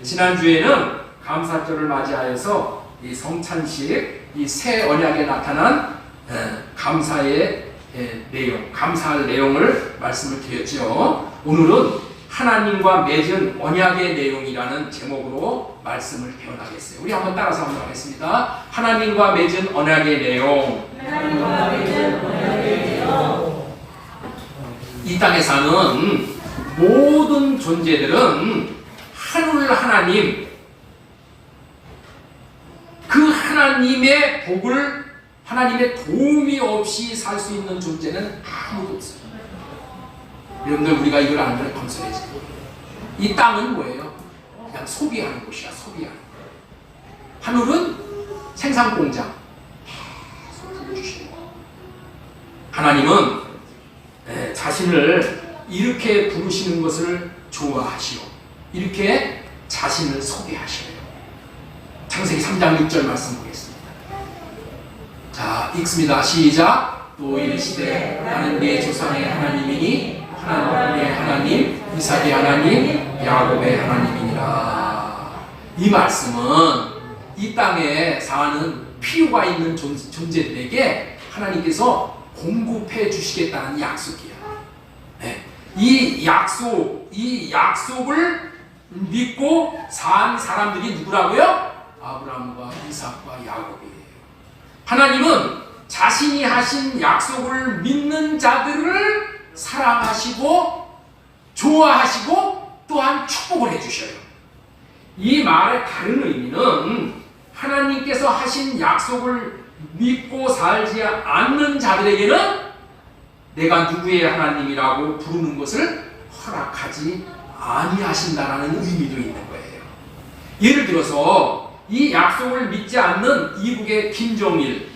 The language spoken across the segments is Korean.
지난주에는 감사절을 맞이하여서 이 성찬식, 이 새 언약에 나타난 감사의 내용, 감사할 내용을 말씀을 드렸죠. 오늘은 하나님과 맺은 언약의 내용이라는 제목으로 말씀을 배워나가겠어요. 우리 한번 따라서 한번 하겠습니다. 하나님과 맺은 언약의 내용. 하나님과 맺은 언약의 내용. 이 땅에 사는 모든 존재들은 하늘 하나님, 그 하나님의 복을, 하나님의 도움이 없이 살 수 있는 존재는 아무도 없어요. 여러분들, 우리가 이걸 알면 건설해져요. 이 땅은 뭐예요? 그냥 소비하는 곳이야. 소비하는 곳. 하늘은 생산공장. 계속 부어주시는 거. 하나님은 자신을 이렇게 부르시는 것을 좋아하시오. 이렇게 자신을 소개하셔요. 창세기 3장 6절 말씀 보겠습니다. 자, 읽습니다. 시작. 또 이르시되 나는 네 조상의 하나님이니 하나님의 하나님, 이삭의 하나님, 야곱의 하나님이니라. 이 말씀은 이 땅에 사는 필요가 있는 존재들에게 하나님께서 공급해 주시겠다는 약속이야. 네. 이 약속을 믿고 산 사람들이 누구라고요? 아브라함과 이삭과 야곱이에요. 하나님은 자신이 하신 약속을 믿는 자들을 사랑하시고 좋아하시고 또한 축복을 해주셔요. 이 말의 다른 의미는 하나님께서 하신 약속을 믿고 살지 않는 자들에게는 내가 누구의 하나님이라고 부르는 것을 허락하지 아니하신다라는 의미도 있는 거예요. 예를 들어서 이 약속을 믿지 않는 이북의 김정일,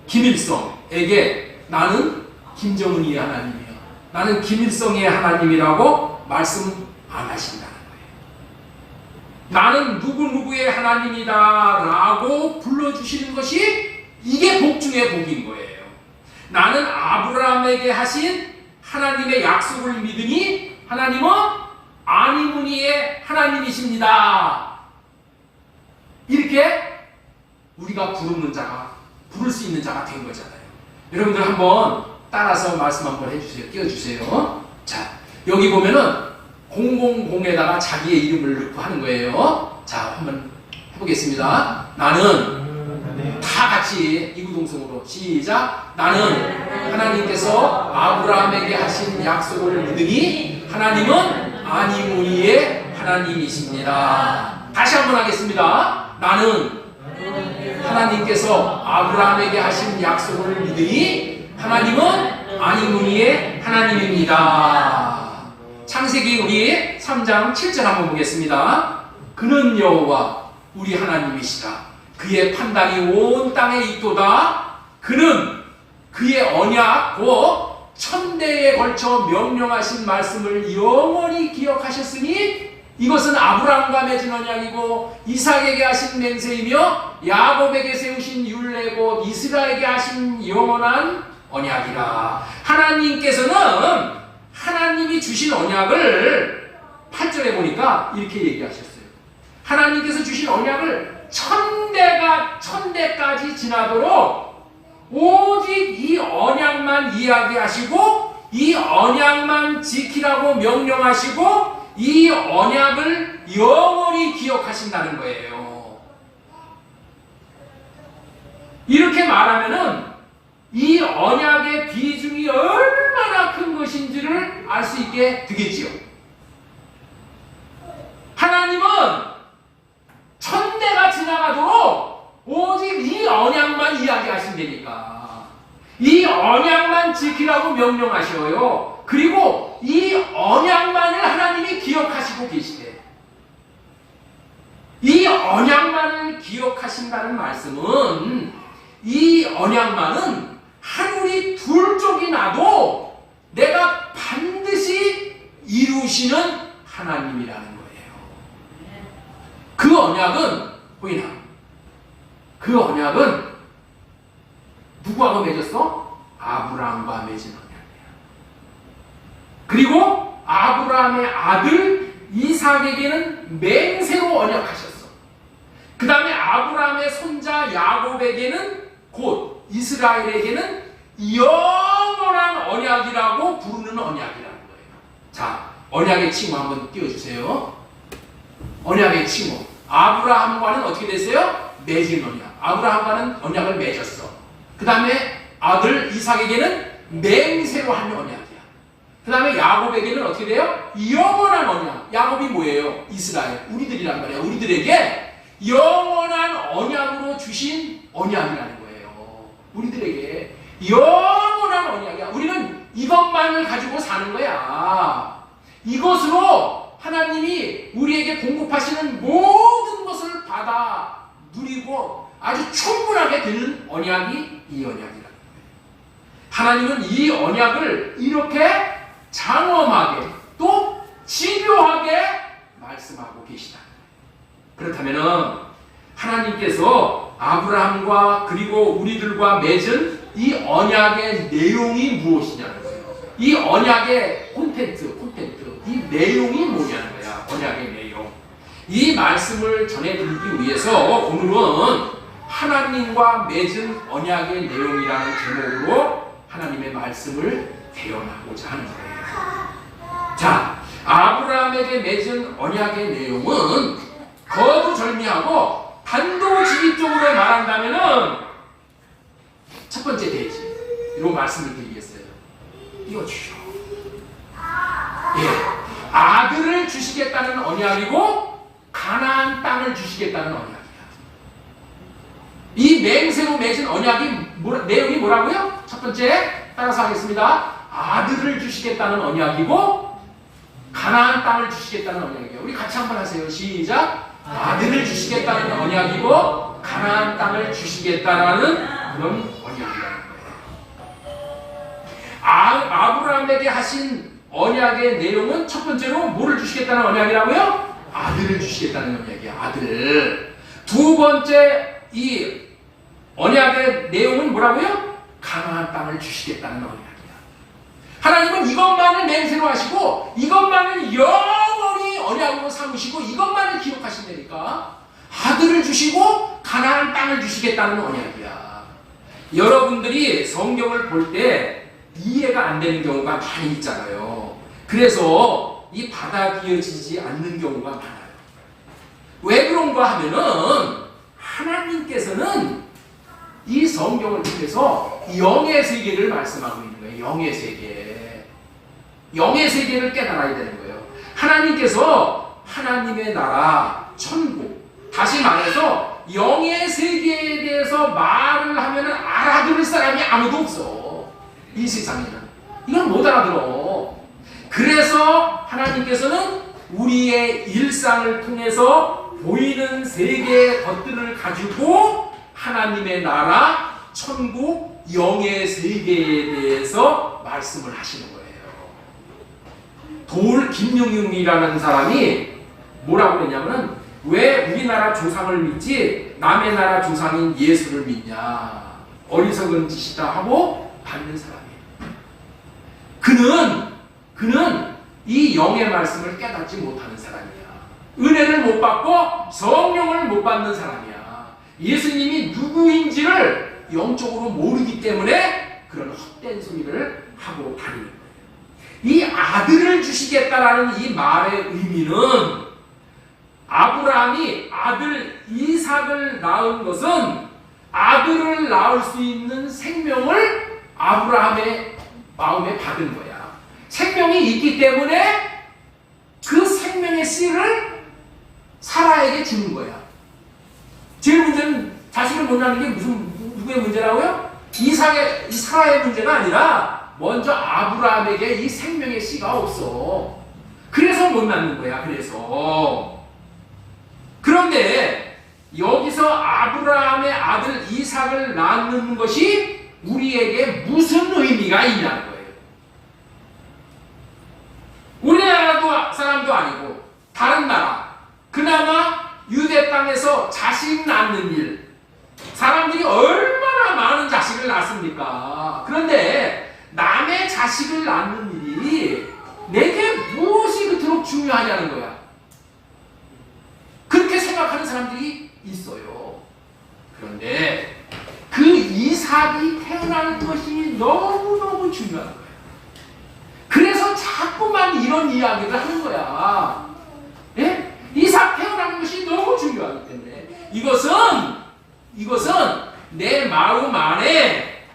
김일성에게 나는 김정은이의 하나님이야, 나는 김일성의 하나님이라고 말씀 안 하신다는 거예요. 나는 누구누구의 하나님이다 라고 불러주시는 것이 이게 복 중의 복인 거예요. 나는 아브라함에게 하신 하나님의 약속을 믿으니 하나님은 아니무니의 하나님이십니다. 이렇게 우리가 부를 수 있는 자가 된 거잖아요. 여러분들 한번 따라서 말씀 한번 해주세요. 띄워주세요. 자, 여기 보면은 000에다가 자기의 이름을 넣고 하는 거예요. 자, 한번 해보겠습니다. 나는 다 같이 이구동성으로 시작. 나는 하나님께서 아브라함에게 하신 약속을 믿으니 하나님은 아니무니의 하나님이십니다. 다시 한번 하겠습니다. 나는 하나님께서 아브라함에게 하신 약속을 믿으니 하나님은 아니무니의 하나님입니다. 창세기 우리 3장 7절 한번 보겠습니다. 그는 여호와 우리 하나님이시라. 그의 판단이 온 땅에 있도다. 그는 그의 언약 곧 천대에 걸쳐 명령하신 말씀을 영원히 기억하셨으니 이것은 아브라함과 맺은 언약이고 이삭에게 하신 맹세이며 야곱에게 세우신 율례 곧 이스라엘에게 하신 영원한 언약이라. 하나님께서는 하나님이 주신 언약을 8절에 보니까 이렇게 얘기하셨어요. 하나님께서 주신 언약을 천대까지 지나도록 오직 이 언약만 이야기하시고 이 언약만 지키라고 명령하시고 이 언약을 영원히 기억하신다는 거예요. 이렇게 말하면은 이 언약의 비중이 얼마나 큰 것인지를 알 수 있게 되겠지요. 하나님은 천대가 지나가도록 오직 이 언약만 이야기하신다니까. 이 언약만 지키라고 명령하셔요. 그리고 이 언약만을 하나님이 기억하시고 계시대. 이 언약만을 기억하신다는 말씀은 이 언약만은 하늘이 둘 쪽이 나도 내가 반드시 이루시는 하나님이라는 거예요. 그 언약은 보이나? 그 언약은 누구하고 맺었어? 아브라함과 맺은 언약이야. 그리고 아브라함의 아들 이삭에게는 맹세로 언약하셨어. 그 다음에 아브라함의 손자 야곱에게는 곧 이스라엘에게는 영원한 언약이라고 부르는 언약이라는 거예요. 자, 언약의 칭호 한번 띄워주세요. 언약의 칭호. 아브라함과는 어떻게 됐어요? 맺은 언약. 아브라함과는 언약을 맺었어. 그 다음에 아들 이삭에게는 맹세로 한 언약이야. 그 다음에 야곱에게는 어떻게 돼요? 영원한 언약. 야곱이 뭐예요? 이스라엘. 우리들이란 말이야. 우리들에게 영원한 언약으로 주신 언약이라는 거예요. 우리들에게 영원한 언약이야. 우리는 이것만을 가지고 사는 거야. 이것으로 하나님이 우리에게 공급하시는 모든 것을 받아 누리고 아주 충분하게 되는 언약이 이 언약이라는 거예요. 하나님은 이 언약을 이렇게 장엄하게 또 집요하게 말씀하고 계시다. 그렇다면 하나님께서 아브라함과 그리고 우리들과 맺은 이 언약의 내용이 무엇이냐는 거예요. 이 언약의 콘텐트, 이 내용이 뭐냐는 거야. 언약의 내용. 이 말씀을 전해드리기 위해서 오늘은 하나님과 맺은 언약의 내용이라는 제목으로 하나님의 말씀을 대언하고자 하는 거예요. 자, 아브라함에게 맺은 언약의 내용은 거두절미하고 단도직입적으로 말한다면은 첫 번째 대지 이런 말씀을 드리겠어요. 띄워주시오. 예, 아들을 주시겠다는 언약이고 가나안 땅을 주시겠다는 언약이야. 이 맹세로 맺은 언약이 내용이 뭐라고요? 첫 번째 따라서 하겠습니다. 아들을 주시겠다는 언약이고 가나안 땅을 주시겠다는 언약이에요. 우리 같이 한번 하세요. 시작. 아들을 주시겠다는 언약이고 가나안 땅을 주시겠다라는 그런 언약이라는 거예요. 아브라함에게 하신 언약의 내용은 첫 번째로 뭐를 주시겠다는 언약이라고요? 아들을 주시겠다는 언약이야. 아들. 두 번째 이 언약의 내용은 뭐라고요? 가나안 땅을 주시겠다는 언약이야. 하나님은 이것만을 맹세로 하시고 이것만을 영원히 언약으로 삼으시고 이것만을 기록하신다니까. 아들을 주시고 가나안 땅을 주시겠다는 언약이야. 여러분들이 성경을 볼 때 이해가 안 되는 경우가 많이 있잖아요. 그래서 이 받아들여지지 않는 경우가 많아요. 왜 그런가 하면은 하나님께서는 이 성경을 통해서 영의 세계를 말씀하고 있는 거예요. 영의 세계. 영의 세계를 깨달아야 되는 거예요. 하나님께서 하나님의 나라, 천국, 다시 말해서 영의 세계에 대해서 말을 하면 알아들을 사람이 아무도 없어. 이 세상에는. 이건 못 알아들어. 그래서 하나님께서는 우리의 일상을 통해서 보이는 세계의 것들을 가지고 하나님의 나라, 천국, 영의 세계에 대해서 말씀을 하시는 거예요. 김용용이라는 사람이 뭐라고 했냐면은 왜 우리나라 조상을 믿지 남의 나라 조상인 예수를 믿냐. 어리석은 짓이다 하고 받는 사람이에요. 그는 이 영의 말씀을 깨닫지 못하는 사람이야. 은혜를 못 받고 성령을 못 받는 사람이야. 예수님이 누구인지를 영적으로 모르기 때문에 그런 헛된 소리를 하고 다니는 거예요. 이 아들을 주시겠다라는 이 말의 의미는 아브라함이 아들 이삭을 낳은 것은 아들을 낳을 수 있는 생명을 아브라함의 마음에 받은 거야. 생명이 있기 때문에 그 생명의 씨를 사라에게 주는 거야. 제일 문제는 자식을 못 낳는 게 누구의 문제라고요? 이 사라의 문제가 아니라 먼저 아브라함에게 이 생명의 씨가 없어. 그래서 못 낳는 거야. 그런데 여기서 아브라함의 아들 이삭을 낳는 것이 우리에게 무슨 의미가 있냐는 거예요. 우리나라 사람도 아니고 다른 나라, 그나마 유대 땅에서 자식 낳는 일, 사람들이 얼마나 많은 자식을 낳습니까? 그런데 남의 자식을 낳는 일이 내게 무엇이 그토록 중요하냐는 거야. 생각하는 사람들이 있어요. 그런데 그 이삭이 태어나는 것이 너무너무 중요한 거예요. 그래서 자꾸만 이런 이야기를 하는 거야. 예? 이삭 태어나는 것이 너무 중요하기 때문에 이것은 내 마음 안에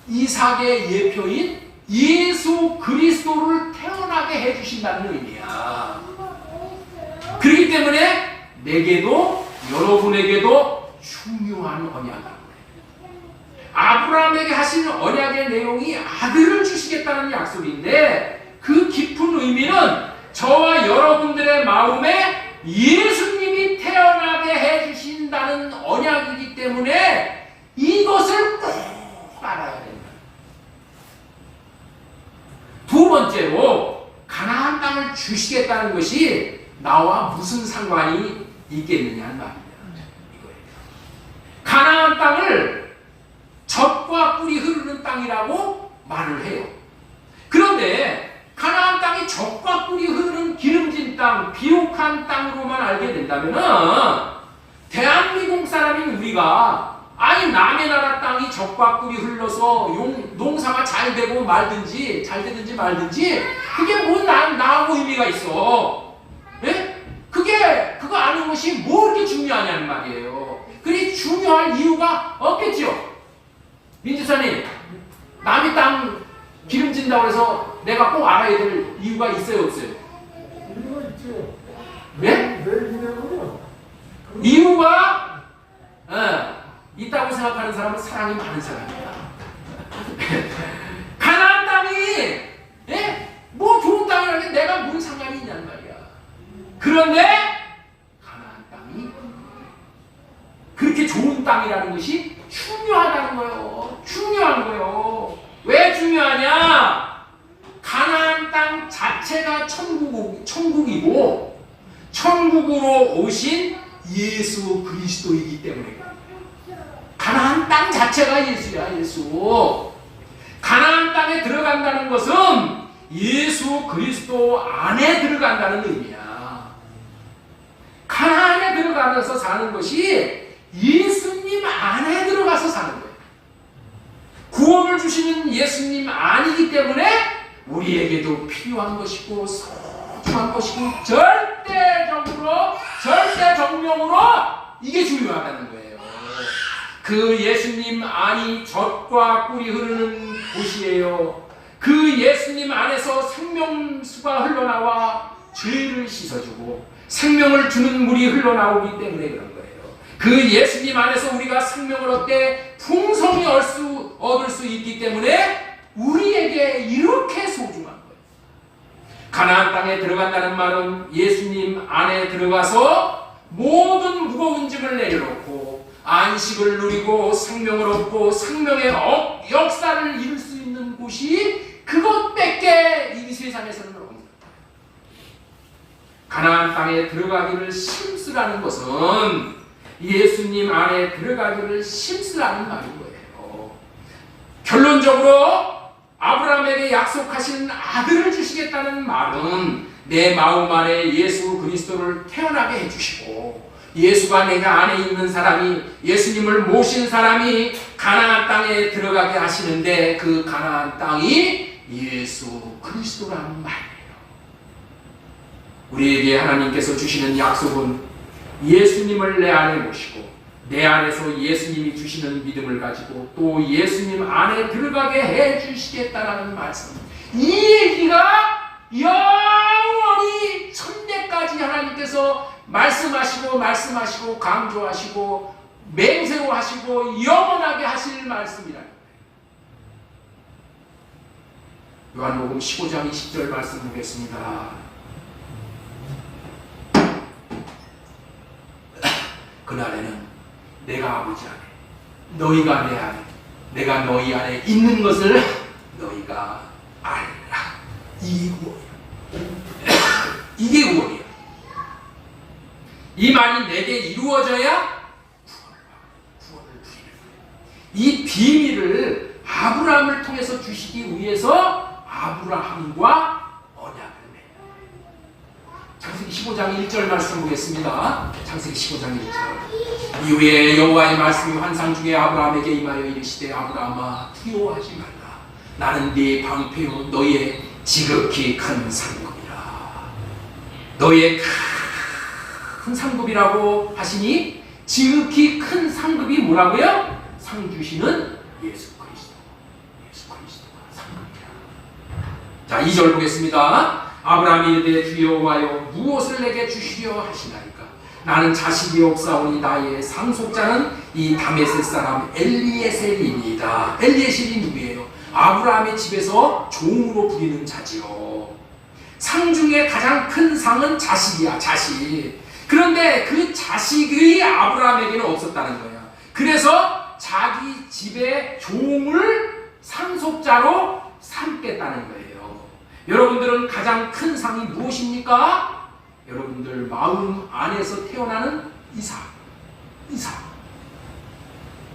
이삭의 예표인 예수 그리스도를 태어나게 해주신다는 의미야. 그렇기 때문에 내게도 여러분에게도 중요한 언약이에요. 아브라함에게 하신 언약의 내용이 아들을 주시겠다는 약속인데 그 깊은 의미는 저와 여러분들의 마음에 예수님이 태어나게 해주신다는 언약이기 때문에 이것을 꼭 알아야 된다. 두 번째로 가나안 땅을 주시겠다는 것이 나와 무슨 상관이 있겠느냐는 말입니다. 이거예요. 가나안 땅을 젖과 꿀이 흐르는 땅이라고 말을 해요. 그런데 가나안 땅이 젖과 꿀이 흐르는 기름진 땅, 비옥한 땅으로만 알게 된다면 대한민국 사람인 우리가 아니 남의 나라 땅이 젖과 꿀이 흘러서 농사가 잘 되고 말든지 잘 되든지 말든지 그게 뭐 나하고 의미가 있어. 예? 그거 아는 것이 뭐 그렇게 중요하냐는 말이에요. 그리 중요할 이유가 없겠죠. 민주사님, 남의 땅 기름진다고 해서 내가 꼭 알아야 될 이유가 있어요, 없어요? 이유가 있죠. 네? 왜 이냐고요? 이유가 있다고 생각하는 사람은 사랑이 많은 사람입니다. 가나안 땅이 뭐 좋은 땅이라는 게 내가 무슨 상관이 있냐는 말이야. 그런데 가나안 땅이 그렇게 좋은 땅이라는 것이 중요하다는 거예요. 중요한 거예요. 왜 중요하냐? 가나안 땅 자체가 천국이고 천국으로 오신 예수 그리스도이기 때문에 가나안 땅 자체가 예수야. 예수. 가나안 땅에 들어간다는 것은 예수 그리스도 안에 들어간다는 의미야. 가나안에 들어가면서 사는 것이 예수님 안에 들어가서 사는 거예요. 구원을 주시는 예수님 안이기 때문에 우리에게도 필요한 것이고 소중한 것이고 절대정령으로 이게 중요하다는 거예요. 그 예수님 안이 젖과 꿀이 흐르는 곳이에요. 그 예수님 안에서 생명수가 흘러나와 죄를 씻어주고 생명을 주는 물이 흘러나오기 때문에 그런 거예요. 그 예수님 안에서 우리가 생명을 얻되 풍성히 얻을 수 있기 때문에 우리에게 이렇게 소중한 거예요. 가나안 땅에 들어간다는 말은 예수님 안에 들어가서 모든 무거운 짐을 내려놓고 안식을 누리고 생명을 얻고 생명의 역사를 이룰 수 있는 곳이 그것밖에 이 세상에서는 없는 거예요. 가나안 땅에 들어가기를 힘쓰라는 것은 예수님 안에 들어가기를 힘쓰라는 말인 거예요. 결론적으로 아브라함에게 약속하신 아들을 주시겠다는 말은 내 마음 안에 예수 그리스도를 태어나게 해주시고 예수가 내가 안에 있는 사람이 예수님을 모신 사람이 가나안 땅에 들어가게 하시는데 그 가나안 땅이 예수 그리스도라는 말이에요. 우리에게 하나님께서 주시는 약속은 예수님을 내 안에 모시고 내 안에서 예수님이 주시는 믿음을 가지고 또 예수님 안에 들어가게 해주시겠다라는 말씀. 이 얘기가 영원히 천대까지 하나님께서 말씀하시고 강조하시고 맹세로 하시고 영원하게 하실 말씀이라. 요한복음 15장 20절 말씀 보겠습니다. 그날에는 내가 아버지 안에 너희가 내 안에 내가 너희 안에 있는 것을 너희가 알라. 이게 구원이야. 이게 구원이야. 이 말이 내게 이루어져야 구원을 누리는 거예요. 이 비밀을 아브라함을 통해서 주시기 위해서 아브라함과 언약을 맺어요. 창세기 15장 1절 말씀 보겠습니다. 창세기 15장 1절. 이후에 여호와의 말씀이 환상 중에 아브라함에게 임하여 이르시되 아브라함아 두려워하지 말라. 나는 네 방패요 너의 지극히 큰 상급이라. 너의 큰 상급이라고 하시니 지극히 큰 상급이 뭐라고요? 상 주시는 예수 그리스도. 예수 그리스도가 상급이라. 자, 2절 보겠습니다. 아브라함이 이르되 주여 여호와여 무엇을 내게 주시려 하시나이까. 나는 자식이 없사오니 나의 상속자는 이 다메섹 사람 엘리에셀이니이다. 엘리에셀이 누구예요? 아브라함의 집에서 종으로 부리는 자지요. 상 중에 가장 큰 상은 자식이야, 자식. 그런데 그 자식이 아브라함에게는 없었다는 거야. 그래서 자기 집의 종을 상속자로 삼겠다는 거예요. 여러분들은 가장 큰 상이 무엇입니까? 여러분들 마음 안에서 태어나는 이삭.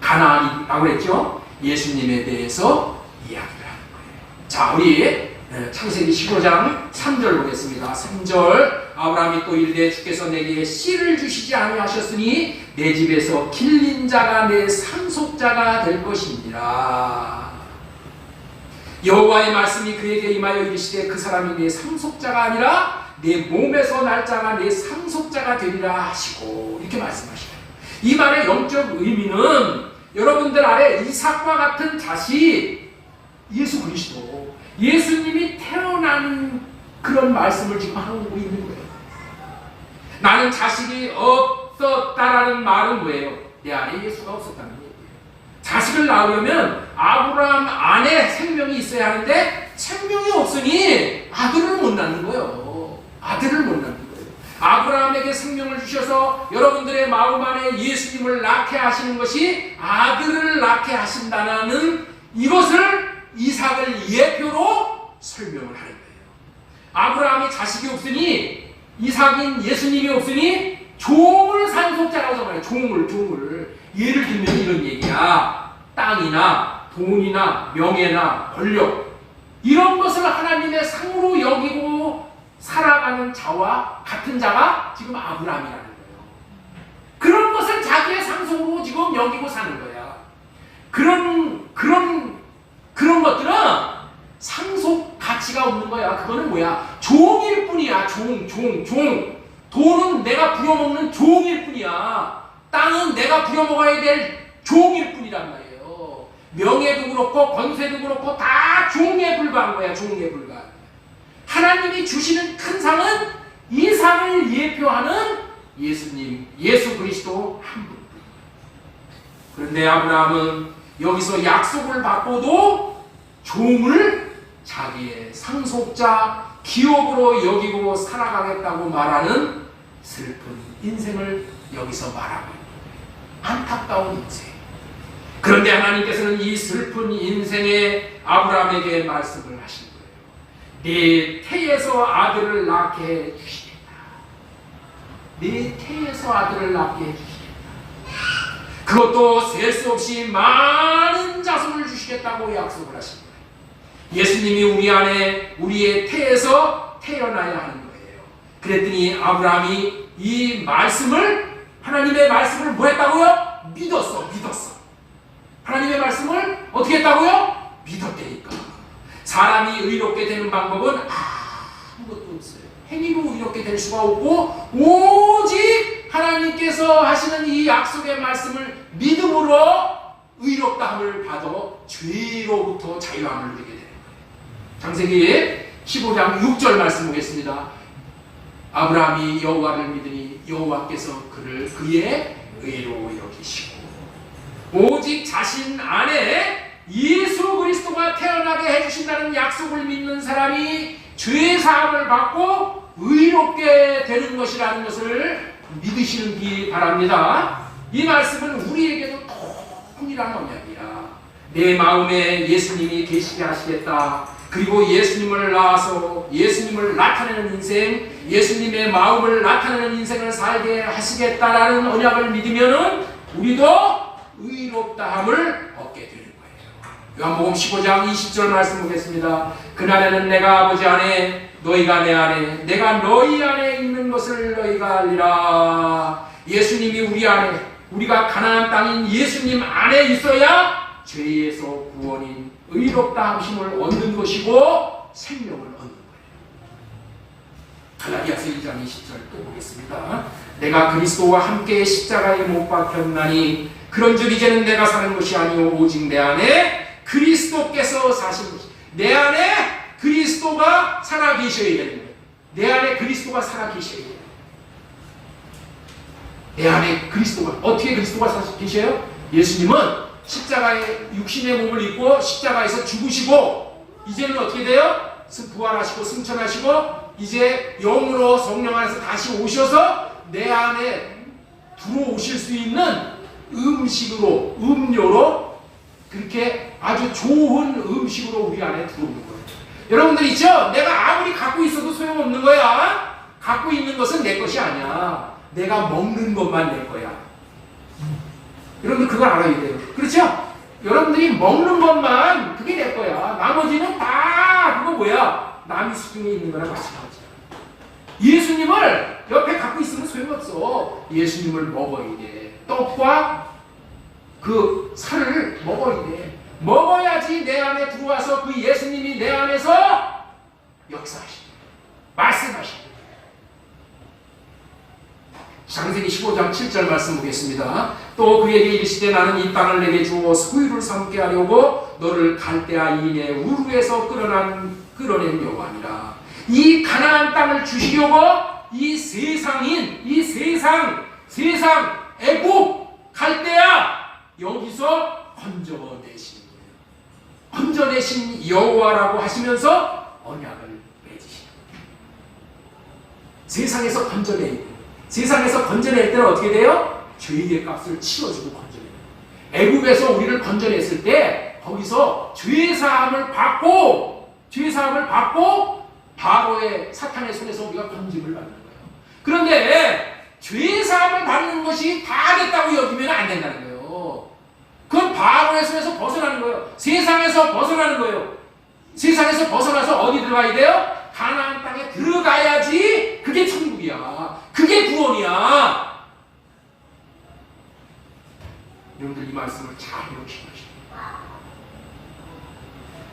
가나안이라고 했죠? 예수님에 대해서 이야기를 하는 거예요. 자, 우리 창세기 15장 3절 보겠습니다. 3절. 아브라함이 또 이르되 주께서 내게 씨를 주시지 아니하셨으니 내 집에서 길린 자가 내 상속자가 될 것이니라. 여호와의 말씀이 그에게 임하여 이르시되 그 사람이 내 상속자가 아니라 내 몸에서 날 자가 내 상속자가 되리라 하시고, 이렇게 말씀하시네요. 이 말의 영적 의미는 여러분들 아래 이삭과 같은 자식 예수 그리스도, 예수님이 태어나는 그런 말씀을 지금 하고 있는 거예요. 나는 자식이 없었다라는 말은 뭐예요? 내 안에 예수가 없었다는 거예요. 자식을 낳으려면 아브라함 안에 생명이 있어야 하는데 생명이 없으니 아들을 못 낳는 거예요. 아들을 못 낳는 거예요. 아브라함에게 생명을 주셔서 여러분들의 마음 안에 예수님을 낳게 하시는 것이 아들을 낳게 하신다는 이것을 이삭을 예표로 설명을 하는 거예요. 아브라함이 자식이 없으니, 이삭인 예수님이 없으니 종을 상속자라고 정해요. 종을. 예를 들면 이런 얘기야. 땅이나 돈이나 명예나 권력, 이런 것을 하나님의 상으로 여기고 살아가는 자와 같은 자가 지금 아브라함이라는 거예요. 그런 것을 자기의 상속으로 지금 여기고 사는 거야. 그런 것들은 상속 가치가 없는 거야. 그거는 뭐야? 종일 뿐이야. 종. 돈은 내가 부려먹는 종일 뿐이야. 땅은 내가 부려먹어야 될 종일 뿐이란 말이에요. 명예도 그렇고 권세도 그렇고 다 종에 불과한 거야. 종에 불과한 거야. 하나님이 주시는 큰 상은 이 상을 예표하는 예수님, 예수 그리스도 한 분. 그런데 아브라함은 여기서 약속을 받고도 종을 자기의 상속자, 기업으로 여기고 살아가겠다고 말하는 슬픈 인생을 여기서 말하고 있는 거예요. 안타까운 인생. 그런데 하나님께서는 이 슬픈 인생에 아브라함에게 말씀을 하신 거예요. 네 태에서 아들을 낳게 해 주시겠다. 네 태에서 아들을 낳게 해 주시겠다. 그것도 셀 수 없이 많은 자손을 주시겠다고 약속을 하신 거예요. 예수님이 우리 안에, 우리의 태에서 태어나야 하는 거예요. 그랬더니 아브라함이 이 말씀을, 하나님의 말씀을 뭐 했다고요? 믿었어. 하나님의 말씀을 어떻게 했다고요? 믿었다니까. 사람이 의롭게 되는 방법은 아무것도 없어요. 행위로 의롭게 될 수가 없고, 오직 하나님께서 하시는 이 약속의 말씀을 믿음으로 의롭다함을 받아 죄로부터 자유함을 누리게 되는 거예요. 창세기 15장 6절 말씀 보겠습니다. 아브라함이 여호와를 믿으니 여호와께서 그를 그의 의로 여기시고, 오직 자신 안에 예수 그리스도가 태어나게 해주신다는 약속을 믿는 사람이 죄 사함을 받고 의롭게 되는 것이라는 것을 믿으시기 바랍니다. 이 말씀은 우리에게도 동일한 언약이야. 내 마음에 예수님이 계시게 하시겠다. 그리고 예수님을 낳아서 예수님을 나타내는 인생, 예수님의 마음을 나타내는 인생을 살게 하시겠다라는 언약을 믿으면은 우리도 의롭다함을 얻게 되는 거예요. 요한복음 15장 20절 말씀 보겠습니다. 그날에는 내가 아버지 안에 너희가 내 안에 내가 너희 안에 있는 것을 너희가 알리라. 예수님이 우리 안에, 우리가 가나안 땅인 예수님 안에 있어야 죄에서 구원인 의롭다 함심을 얻는 것이고 생명을 얻는 거예요. 갈라디아서 2장 20절 또 보겠습니다. 내가 그리스도와 함께 십자가에 못 박혔나니 그런즉 이제는 내가 사는 것이 아니오 오직 내 안에 그리스도께서 사신 것이. 내 안에 그리스도가 살아계셔야 되는 거예요. 내 안에 그리스도가 살아계셔야 돼요. 내 안에 그리스도가, 어떻게 그리스도가 살아계셔요? 예수님은 십자가에 육신의 몸을 입고 십자가에서 죽으시고 이제는 어떻게 돼요? 부활하시고 승천하시고 이제 영으로 성령 안에서 다시 오셔서 내 안에 들어오실 수 있는 음식으로, 음료로 그렇게 아주 좋은 음식으로 우리 안에 들어오는 거예요. 여러분들 있죠? 내가 아무리 갖고 있어도 소용없는 거야. 갖고 있는 것은 내 것이 아니야. 내가 먹는 것만 내 거야. 여러분들 그걸 알아야 돼요. 그렇죠? 여러분들이 먹는 것만 그게 내 거야. 나머지는 다 그거 뭐야? 남이 수중에 있는 거랑 마찬가지야. 예수님을 옆에 갖고 있으면 소용없어. 예수님을 먹어야 돼. 떡과 그 살을 먹어야 돼. 먹어야지 내 안에 들어와서 그 예수님이 내 안에서 역사하시고 말씀하시고. 창세기 15장 7절 말씀 보겠습니다. 또 그에게 이르시되 나는 이 땅을 내게 주어 소유를 삼게 하려고 너를 갈대아 이내 우르에서 끌어낸 여호와니라. 이 가나안 땅을 주시려고 이 세상 애국 갈대아 여기서 건져내신 거예요. 건져내신 여호와라고 하시면서 언약을 맺으시는 거예요. 세상에서 건져내요. 세상에서 건져낼 때는 어떻게 돼요? 죄의 값을 치러주고 건져내요. 애국에서 우리를 건져냈을 때 거기서 죄사함을 받고 바로의 사탄의 손에서 우리가 건짐을 받는 거예요. 그런데 죄사함을 받는 것이 다 됐다고 여기면 안 된다는 거예요. 그건 바로의 손에서 벗어나는 거예요. 세상에서 벗어나는 거예요. 세상에서 벗어나서 어디 들어가야 돼요? 가나안 땅에 들어가야지 그게 천국이야. 그게 구원이야. 여러분들 이 말씀을 잘 기억하시고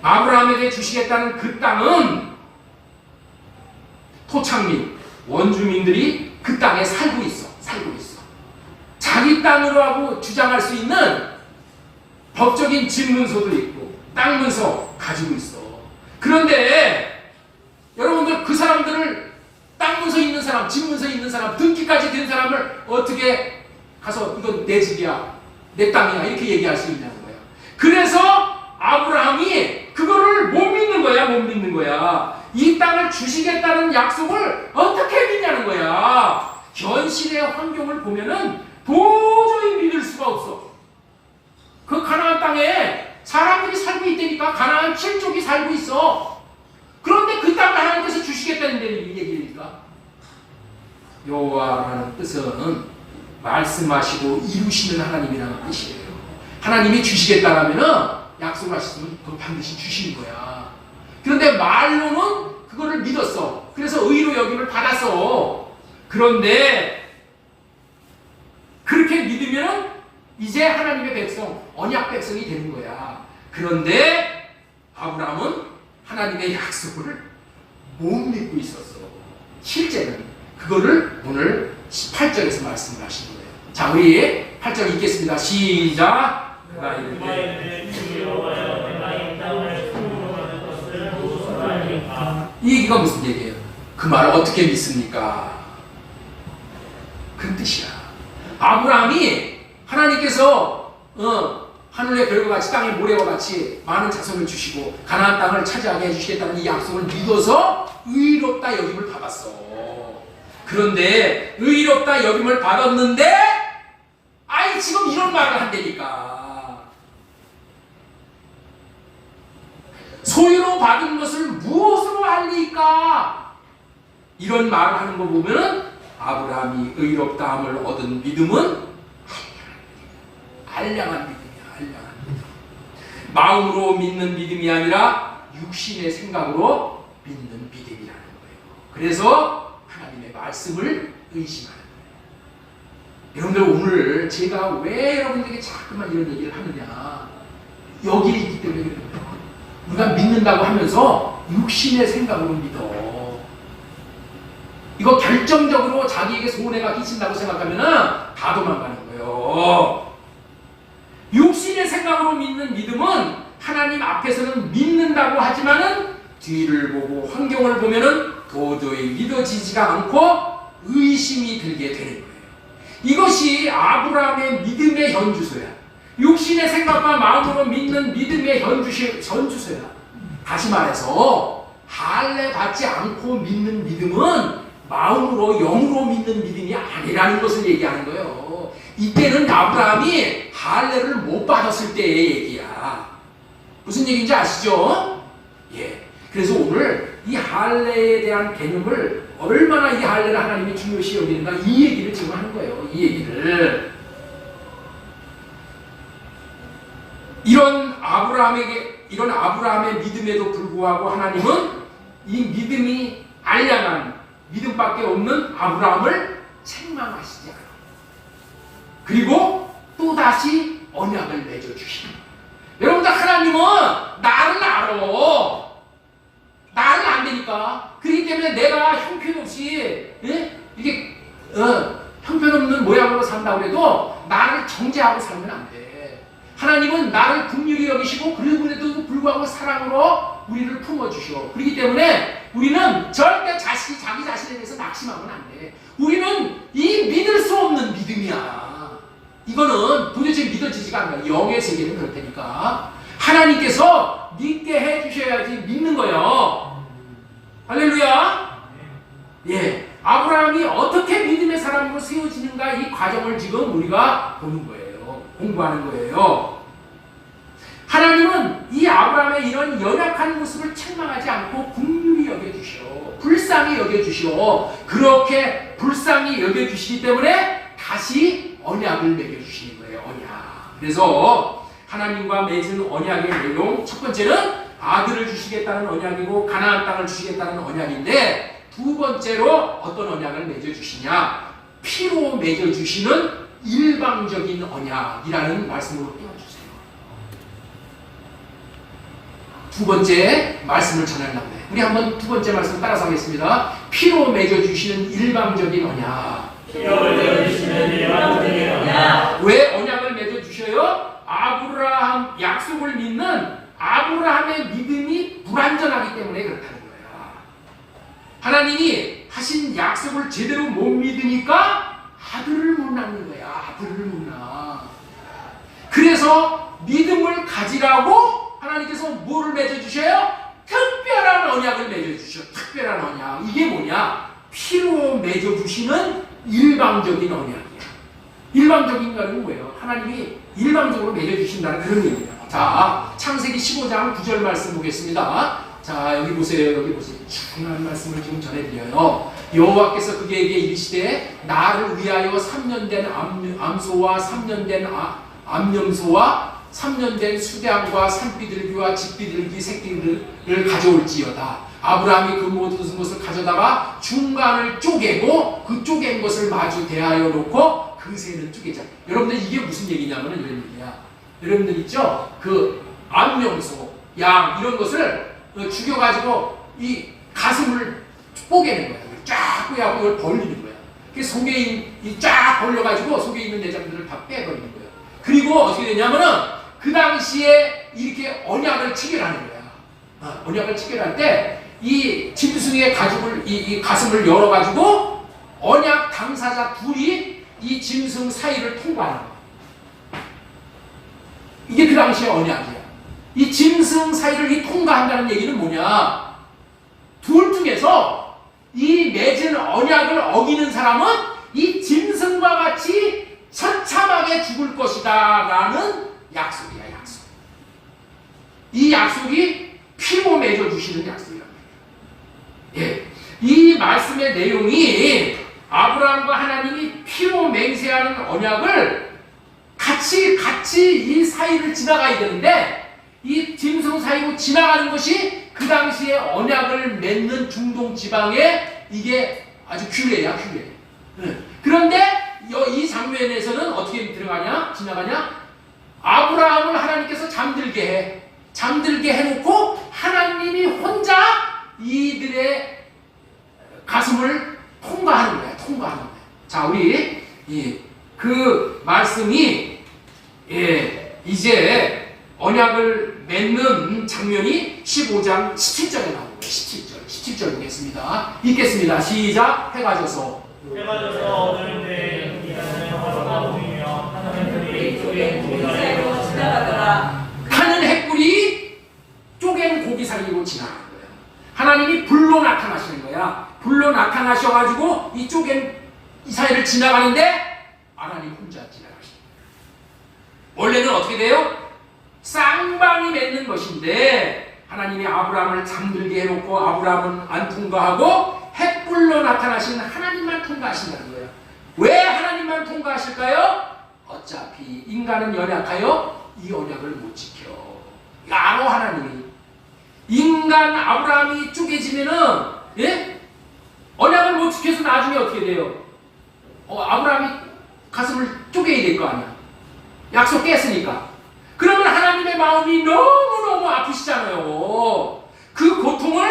아브라함에게 주시겠다는 그 땅은 토착민, 원주민들이 그 땅에 살고 있어. 자기 땅으로 하고 주장할 수 있는 법적인 집문서도 있고 땅 문서 가지고 있어. 그런데 여러분들 그 사람들을 땅 문서 있는 사람, 집 문서 있는 사람, 등기까지 된 사람을 어떻게 가서 이건 내 집이야, 내 땅이야 이렇게 얘기할 수 있냐는 거야. 그래서 아브라함이 그거를 못 믿는 거야. 이 땅을 주시겠다는 약속을 어떻게 믿냐는 거야. 현실의 환경을 보면은 도저히 믿을 수가 없어. 그 가나안 땅에 사람들이 살고 있다니까. 가나안 7족이 살고 있어. 그런데 그 땅 하나님께서 주시겠다는 얘기니까. 여호와라는 뜻은 말씀하시고 이루시는 하나님이라는 뜻이에요. 하나님이 주시겠다라면은 약속하시면 그거 반드시 주시는 거야. 그런데 말로는 그거를 믿었어. 그래서 의로 여김을 받았어. 그런데 그렇게 믿으면 이제 하나님의 백성, 언약 백성이 되는 거야. 그런데 아브라함은 하나님의 약속을 못 믿고 있었어. 실제는 그거를 오늘 18절에서 말씀을 하시는 거예요. 자, 우리 8절 읽겠습니다. 시작. 이 얘기가 무슨 얘기예요? 그 말을 어떻게 믿습니까? 그 뜻이야. 아브라함이 하나님께서 하늘의 별과 같이 땅의 모래와 같이 많은 자손을 주시고 가나안 땅을 차지하게 해주시겠다는 이 약속을 믿어서 의롭다 여김을 받았어. 그런데 의롭다 여김을 받았는데 아이 지금 이런 말을 한다니까. 소유로 받은 것을 무엇으로 알리까? 이런 말을 하는 거 보면 아브라함이 의롭다함을 얻은 믿음은 알량한 믿음이야. 마음으로 믿는 믿음이 아니라 육신의 생각으로 믿는 믿음이라는 거예요. 그래서 하나님의 말씀을 의심하는 거예요. 여러분들 오늘 제가 왜 여러분들에게 자꾸만 이런 얘기를 하느냐, 여기에 있기 때문에 그런 거예요. 우리가 믿는다고 하면서 육신의 생각으로 믿어. 이거 결정적으로 자기에게 손해가 끼친다고 생각하면 다 도망가는 거예요. 육신의 생각으로 믿는 믿음은 하나님 앞에서는 믿는다고 하지만은 뒤를 보고 환경을 보면은 도저히 믿어지지가 않고 의심이 들게 되는 거예요. 이것이 아브라함의 믿음의 현주소야. 육신의 생각과 마음으로 믿는 믿음의 현주소야. 다시 말해서 할례 받지 않고 믿는 믿음은 마음으로 영으로 믿는 믿음이 아니라는 것을 얘기하는 거예요. 이때는 아브라함이 할례를 못 받았을 때의 얘기야. 무슨 얘기인지 아시죠? 예. 그래서 오늘 이 할례에 대한 개념을 얼마나 이 할례를 하나님이 중요시 여기는가, 이 얘기를 지금 하는 거예요. 이 얘기를. 이런 아브라함의 믿음에도 불구하고 하나님은 이 믿음이 알량한 믿음밖에 없는 아브라함을 책망하시지 않아요. 그리고 또다시 언약을 맺어주시는 거예요. 여러분들, 하나님은 나를 알아. 나를 안 되니까. 그렇기 때문에 내가 형편없이 이게 형편없는 모양으로 산다고 해도 나를 정죄하고 살면 안 돼. 하나님은 나를 긍휼히 여기시고 그럼에도 불구하고 사랑으로 우리를 품어주셔. 그렇기 때문에 우리는 절대 자기 자신에 대해서 낙심하면 안 돼. 우리는 이 믿을 수 없는 믿음이야. 이거는 도대체 믿어지지가 않아요. 영의 세계는 그렇다니까. 하나님께서 믿게 해주셔야지 믿는 거예요. 할렐루야. 예, 아브라함이 어떻게 믿음의 사람으로 세워지는가, 이 과정을 지금 우리가 보는 거예요. 공부하는 거예요. 하나님은 이 아브라함의 이런 연약한 모습을 책망하지 않고 긍휼히 여겨주시오. 불쌍히 여겨주시오. 그렇게 불쌍히 여겨주시기 때문에 다시 언약을 맺어주시는 거예요. 언약. 그래서 하나님과 맺은 언약의 내용, 첫 번째는 아들을 주시겠다는 언약이고 가나안 땅을 주시겠다는 언약인데, 두 번째로 어떤 언약을 맺어주시냐, 피로 맺어주시는 일방적인 언약이라는 말씀으로 띄워주세요. 두 번째 말씀을 전하려고 해요. 우리 한번 두 번째 말씀 따라서 하겠습니다. 피로 맺어주시는 일방적인 언약. 피로 맺어주시는 일방적인 언약. 왜 언약을 맺어주셔요? 아브라함, 약속을 믿는 아브라함의 믿음이 불완전하기 때문에 그렇다는 거야. 하나님이 하신 약속을 제대로 못 믿으니까 아들을 못 낳는 거야. 아들을 못 낳아. 그래서 믿음을 가지라고 하나님께서 뭐를 맺어주셔요? 특별한 언약을 맺어주셔. 특별한 언약. 이게 뭐냐? 피로 맺어주시는 일방적인 언약이야. 일방적인 거는 뭐예요? 하나님이 일방적으로 맺어주신다는 그런 얘기예요. 자, 창세기 15장 9절 말씀 보겠습니다. 자, 여기 보세요. 여기 보세요. 중요한 말씀을 지금 전해드려요. 여호와께서 그에게 이르시되 나를 위하여 3년 된 암소와 3년 된 암염소와 3년 된 수량과 산비둘기와 집비둘기 새끼를 가져올지어다. 아브라함이 그 모든 것을 가져다가 중간을 쪼개고 그 쪼갠 것을 마주 대하여 놓고 그 새는 쪼개자. 여러분들, 이게 무슨 얘기냐면 이런 얘기야. 여러분들 있죠? 그 암염소, 양 이런 것을 죽여가지고 이 가슴을 뽀개는 거야. 쫙 뽀개고 이걸 벌리는 거야. 그 속에 쫙 벌려가지고 속에 있는 내장들을 다 빼버리는 거야. 그리고 어떻게 되냐면은 그 당시에 이렇게 언약을 체결하는 거야. 언약을 체결할 때 이 짐승의 가죽을 이 가슴을 열어가지고 언약 당사자 둘이 이 짐승 사이를 통과하는 거야. 이게 그 당시의 언약이야. 이 짐승 사이를 통과한다는 얘기는 뭐냐? 둘 중에서 이 맺은 언약을 어기는 사람은 이 짐승과 같이 처참하게 죽을 것이다 라는 약속이야. 약속. 이 약속이 피로 맺어주시는 약속이란 말이야. 예. 이 말씀의 내용이 아브라함과 하나님이 피로 맹세하는 언약을 같이 이 사이를 지나가야 되는데, 이 짐승 사이로 지나가는 것이 그 당시에 언약을 맺는 중동 지방에 이게 아주 규례야, 규례. 그런데 이 장면에서는 어떻게 지나가냐? 아브라함을 하나님께서 잠들게 해. 잠들게 해놓고 하나님이 혼자 이들의 가슴을 통과하는 거야. 통과하는 거야. 자, 우리 그 말씀이 이제 언약을 맺는 장면이 15장 17절에 나오고 17절 보겠습니다. 읽겠습니다. 시작. 해가 져서 해가 져서 어두울 때 이하는 하루가 보이며 하나님들이 쪼갠 고기 사이로 지나가더라. 타는 횃불이 쪼갠 고기 사이로 지나가는 거예요. 하나님이 불로 나타나시는 거야. 불로 나타나셔가지고 이 쪼갠 이 사이를 지나가는데 하나님 혼자 지나가십니다. 원래는 어떻게 돼요? 쌍방이 맺는 것인데 하나님이 아브라함을 잠들게 해놓고 아브라함은 안 통과하고 횃불로 나타나신 하나님만 통과하신다는 거예요. 왜 하나님만 통과하실까요? 어차피 인간은 연약하여 이 언약을 못 지켜. 알아, 하나님이. 인간 아브라함이 쪼개지면은 언약을 못 지켜서 나중에 어떻게 돼요? 아브라함이 가슴을 쪼개야 될 거 아니야. 약속 깼으니까. 그러면 하나님의 마음이 너무너무 아프시잖아요. 그 고통을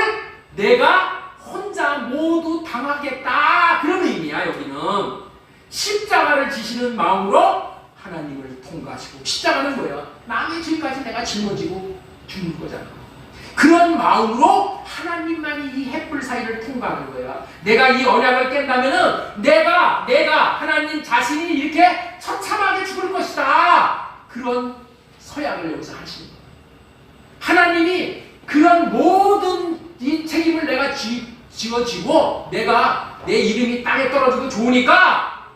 내가 혼자 모두 당하겠다. 그런 의미야, 여기는. 십자가를 지시는 마음으로 하나님을 통과하시고, 십자가는 뭐야? 남의 죄까지 내가 짊어지고 죽는 거잖아. 그런 마음으로 하나님만이 이 횃불 사이를 통과하는 거야. 내가 이 언약을 깬다면은 내가 하나님 자신이 이렇게 처참하게 죽을 것이다. 그런 서약을 여기서 하시는 거야. 하나님이 그런 모든 이 책임을 내가 지어지고 내가 내 이름이 땅에 떨어져도 좋으니까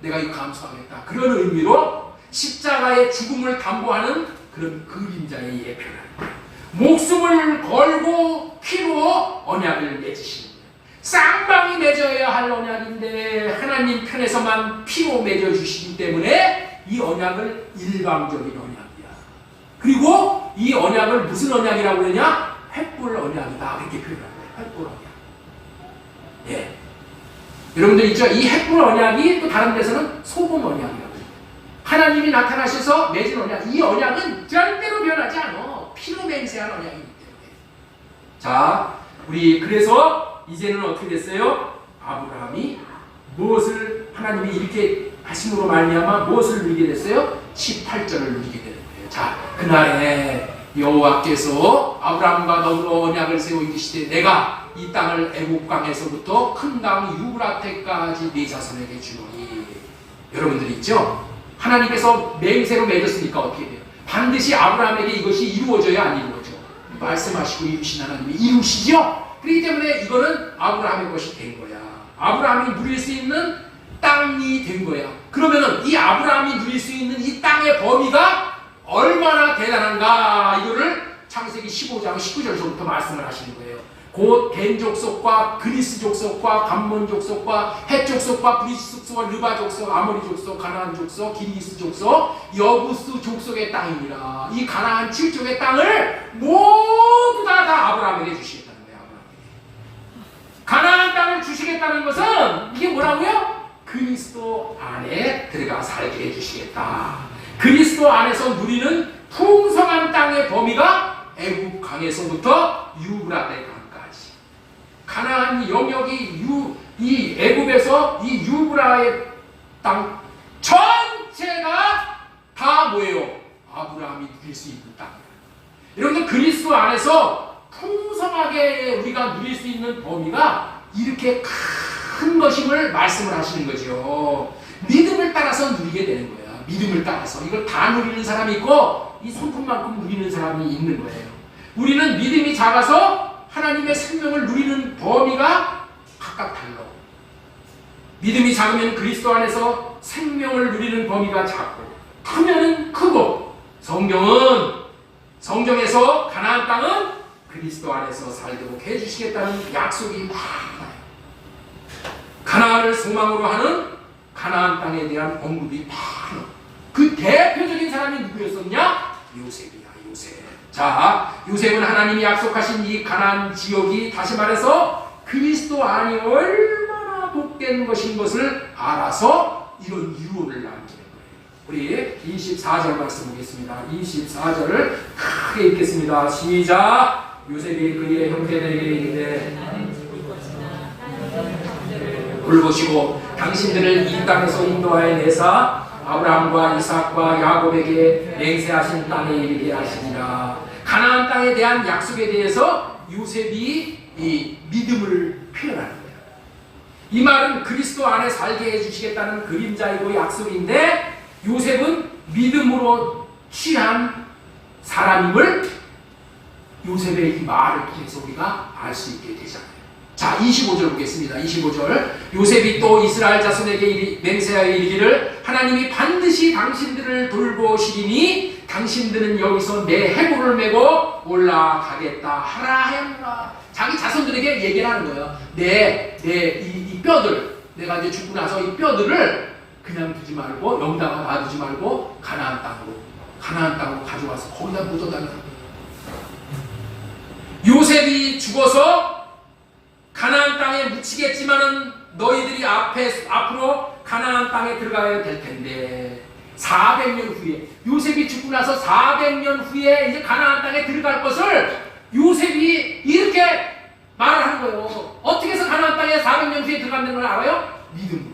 내가 이거 감수하겠다. 그런 의미로 십자가의 죽음을 담보하는 그런 그림자의 예표를 목숨을 걸고 피로 언약을 맺으시는 거예요. 쌍방이 맺어야 할 언약인데 하나님 편에서만 피로 맺어주시기 때문에 이 언약을 일방적인 언약이야. 그리고 이 언약을 무슨 언약이라고 그러냐? 횃불 언약이다. 이렇게 표현한 거예요. 횃불 언약. 예. 여러분들 있죠? 이 횃불 언약이 또 다른 데서는 소금 언약이라고 해요. 하나님이 나타나셔서 맺은 언약. 이 언약은 절대로 변하지 않아. 피로 맹세한 언약이기 때문에. 자, 우리 그래서 이제는 어떻게 됐어요? 아브라함이 무엇을 하나님이 이렇게 하심으로 말미암아 무엇을 누리게 됐어요? 18절을 누리게 되는 거예요. 자, 그날에 여호와께서 아브라함과 더불어 언약을 세워 이르시되 내가 이 땅을 애굽 강에서부터 큰 강 유브라테까지 네 자손에게 주노니. 여러분들 있죠? 하나님께서 맹세로 맺었으니까 어떻게 돼요? 반드시 아브라함에게 이것이 이루어져야 안 이루어져. 말씀하시고 이루신 하나님이 이루시죠? 그렇기 때문에 이거는 아브라함의 것이 된 거야. 아브라함이 누릴 수 있는 땅이 된 거야. 그러면은 이 아브라함이 누릴 수 있는 이 땅의 범위가 얼마나 대단한가, 이거를 창세기 15장 19절부터 말씀을 하시는 거예요. 곧 겐 족속과 그리스 족속과 감몬 족속과 헷 족속과 브리스 족속과 르바 족속, 아모리 족속, 가나안 족속, 기리스 족속, 여부스 족속의 땅입니다. 이 가나안 7족의 땅을 모두 다 아브라함에게 주시겠다는 거예요. 아브라함에게. 가나안 땅을 주시겠다는 것은 이게 뭐라고요? 그리스도 안에 들어가 살게 해주시겠다. 그리스도 안에서 누리는 풍성한 땅의 범위가 애굽 강에서부터 유브라데 강까지. 가나안 영역이 이 애굽에서 이 유브라의 땅 전체가 다 뭐예요? 아브라함이 누릴 수 있는 땅이에요. 여러분들 그리스도 안에서 풍성하게 우리가 누릴 수 있는 범위가 이렇게 큰 것임을 말씀을 하시는 거죠. 믿음을 따라서 누리게 되는 거예요. 믿음을 따라서. 이걸 다 누리는 사람이 있고 이 손톱만큼 누리는 사람이 있는 거예요. 우리는 믿음이 작아서 하나님의 생명을 누리는 범위가 각각 달라. 믿음이 작으면 그리스도 안에서 생명을 누리는 범위가 작고, 크면은 크고, 성경에서 가나안 땅은 그리스도 안에서 살도록 해주시겠다는 약속이 많아요. 가나안을 소망으로 하는 가나안 땅에 대한 언급이 많아요. 그 대표적인 사람이 누구였었냐? 요셉이야, 요셉. 자, 요셉은 하나님이 약속하신 이 가나안 지역이 다시 말해서 그리스도 안이 얼마나 복된 것인 것을 알아서 이런 유언을 남기는 거예요. 우리 24절 말씀 보겠습니다. 24절을 크게 읽겠습니다. 시작. 요셉이 그의 형제들에게 이르되 돌보시고 당신들을 이 땅에서 인도하여 내사 아브라함과 이삭과 야곱에게 맹세하신 땅에 이르게 하시니라. 가나안 땅에 대한 약속에 대해서 요셉이 이 믿음을 표현하는 거예요. 이 말은 그리스도 안에 살게 해주시겠다는 그림자이고 약속인데 요셉은 믿음으로 취한 사람임을 요셉의 이 말을 통해서 우리가 알 수 있게 되잖아요. 자, 25절 보겠습니다. 25절. 요셉이 또 이스라엘 자손에게 맹세하여 이르기를 하나님이 반드시 당신들을 돌보시리니 당신들은 여기서 내 해골을 메고 올라가겠다 하라 하였노라. 자기 자손들에게 얘기를 하는 거예요. 이 뼈들, 내가 이제 죽고 나서 이 뼈들을 그냥 두지 말고 여기다가 놔두지 말고 가나안 땅으로 가져와서 거기다 묻어달라는 거예요. 요셉이 죽어서 가나안 땅에 묻히겠지만은 너희들이 앞으로 가나안 땅에 들어가야 될 텐데 400년 후에 요셉이 죽고 나서 400년 후에 이제 가나안 땅에 들어갈 것을 요셉이 이렇게 말을 하는 거예요. 어떻게 해서 가나안 땅에 400년 후에 들어간다는 걸 알아요? 믿음으로.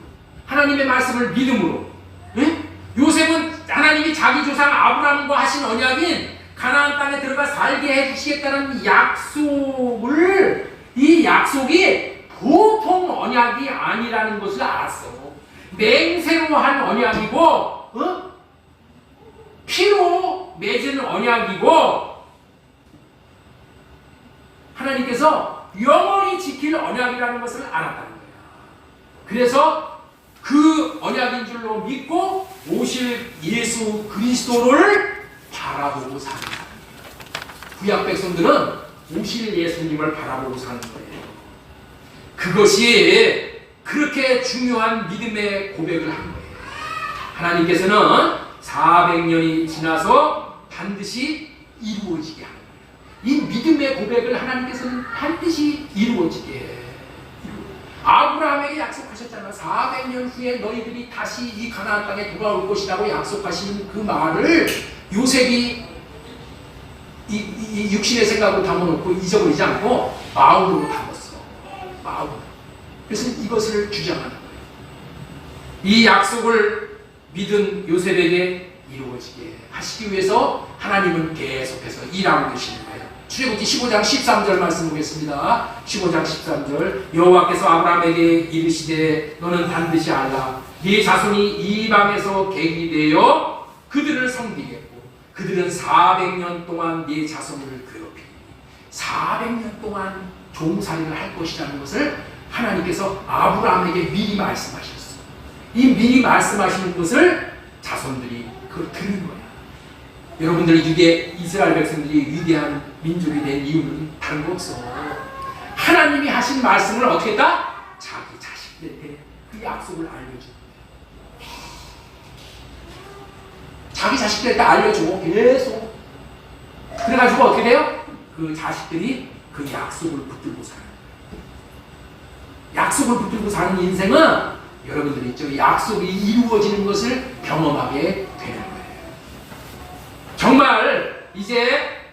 하나님의 말씀을 믿음으로. 응? 요셉은 하나님이 자기 조상 아브라함과 하신 언약인 가나안 땅에 들어가 살게 해주시겠다는 이 약속이 보통 언약이 아니라는 것을 알았어. 맹세로 한 언약이고, 피로 맺은 언약이고, 하나님께서 영원히 지킬 언약이라는 것을 알았다는 거야. 그래서 그 언약인 줄로 믿고 오실 예수 그리스도를 바라보고 사는 거예요. 구약 백성들은 오실 예수님을 바라보고 사는 거예요. 그것이 그렇게 중요한 믿음의 고백을 한 거예요. 하나님께서는 400년이 지나서 반드시 이루어지게 하는 거예요. 이 믿음의 고백을 하나님께서는 반드시 이루어지게 해요. 아브라함에게 약속하셨잖아. 400년 후에 너희들이 다시 이 가나안 땅에 돌아올 것이라고 약속하신 그 말을 요셉이 이 육신의 생각으로 담아놓고 잊어버리지 않고 마음으로 담았어. 마음으로. 그래서 이것을 주장하는 거예요. 이 약속을 믿은 요셉에게 이루어지게 하시기 위해서 하나님은 계속해서 일하고 계시는 거예요. 출애굽기 15장 13절 말씀 보겠습니다. 15장 13절. 여호와께서 아브라함에게 이르시되 너는 반드시 알라. 네 자손이 이방에서 객이 되어 그들을 섬기겠고 그들은 400년 동안 네 자손을 괴롭히니 400년 동안 종살이를 할 것이라는 것을 하나님께서 아브라함에게 미리 말씀하셨어. 이 미리 말씀하시는 것을 자손들이 그걸 들은 거야. 여러분들 이스라엘 백성들이 위대한 민족이 된 이유는 다른 거 없어. 하나님이 하신 말씀을 어떻게 했다? 자기 자식들에게 그 약속을 알려줘. 자기 자식들한테 알려주고 계속. 그래가지고 어떻게 돼요? 그 자식들이 그 약속을 붙들고 사는 거예요. 약속을 붙들고 사는 인생은 여러분들 있죠. 약속이 이루어지는 것을 경험하게 되는 거예요. 정말 이제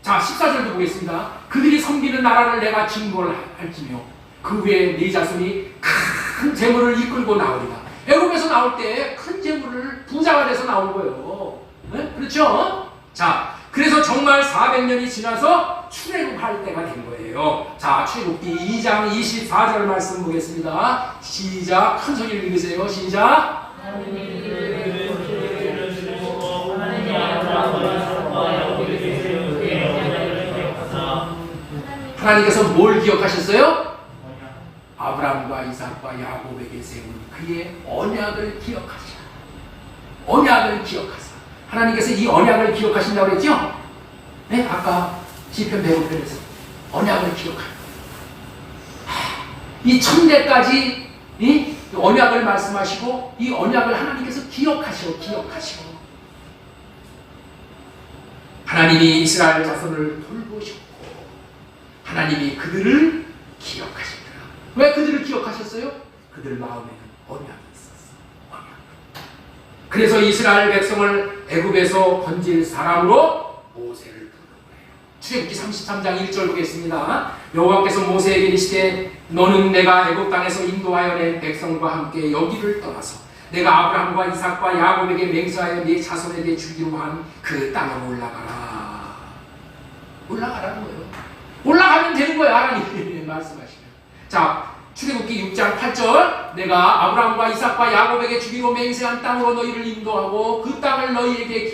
자 14절도 보겠습니다. 그들이 섬기는 나라를 내가 증거할지며 그 후에 네 자손이 큰 재물을 이끌고 나오리라. 애굽에서 나올 때 큰 재물을 부자가 돼서 나온 거예요. 네? 그렇죠? 자, 그래서 정말 400년이 지나서 출애굽할 때가 된 거예요. 자, 출애굽기 2장 24절 말씀 보겠습니다. 시작. 큰 소리를 읽으세요. 시작. 하나님께서 뭘 기억하셨어요? 아브라함과 이삭과 야곱에게 세운 그의 언약을 기억하시라. 언약을 기억하사. 하나님께서 이 언약을 기억하신다고 그랬죠? 네? 아까 시편 105편에서 언약을 기억하라. 이 천대까지 이 언약을 말씀하시고 이 언약을 하나님께서 기억하시고 하나님이 이스라엘 자손을 돌보셨고 하나님이 그들을 기억하셨더라. 왜 그들을 기억하셨어요? 그들 마음에는 언약이 있었어. 언약. 그래서 이스라엘 백성을 애굽에서 건질 사람으로 모세를 부른 거예요. 출애굽기 33장 1절 보겠습니다. 여호와께서 모세에게 이르시되 너는 내가 애굽 땅에서 인도하여 낸 백성과 함께 여기를 떠나서 내가 아브라함과 이삭과 야곱에게 맹세하여 네 자손에게 주기로 한 그 땅으로 올라가라. 올라가라는 거예요. 올라가면 되는 거야. 하나님이 말씀하시면. 자, 출애굽기 6장 8절 내가 아브라함과 이삭과 야곱에게 주기로 맹세한 땅으로 너희를 인도하고 그 땅을 너희에게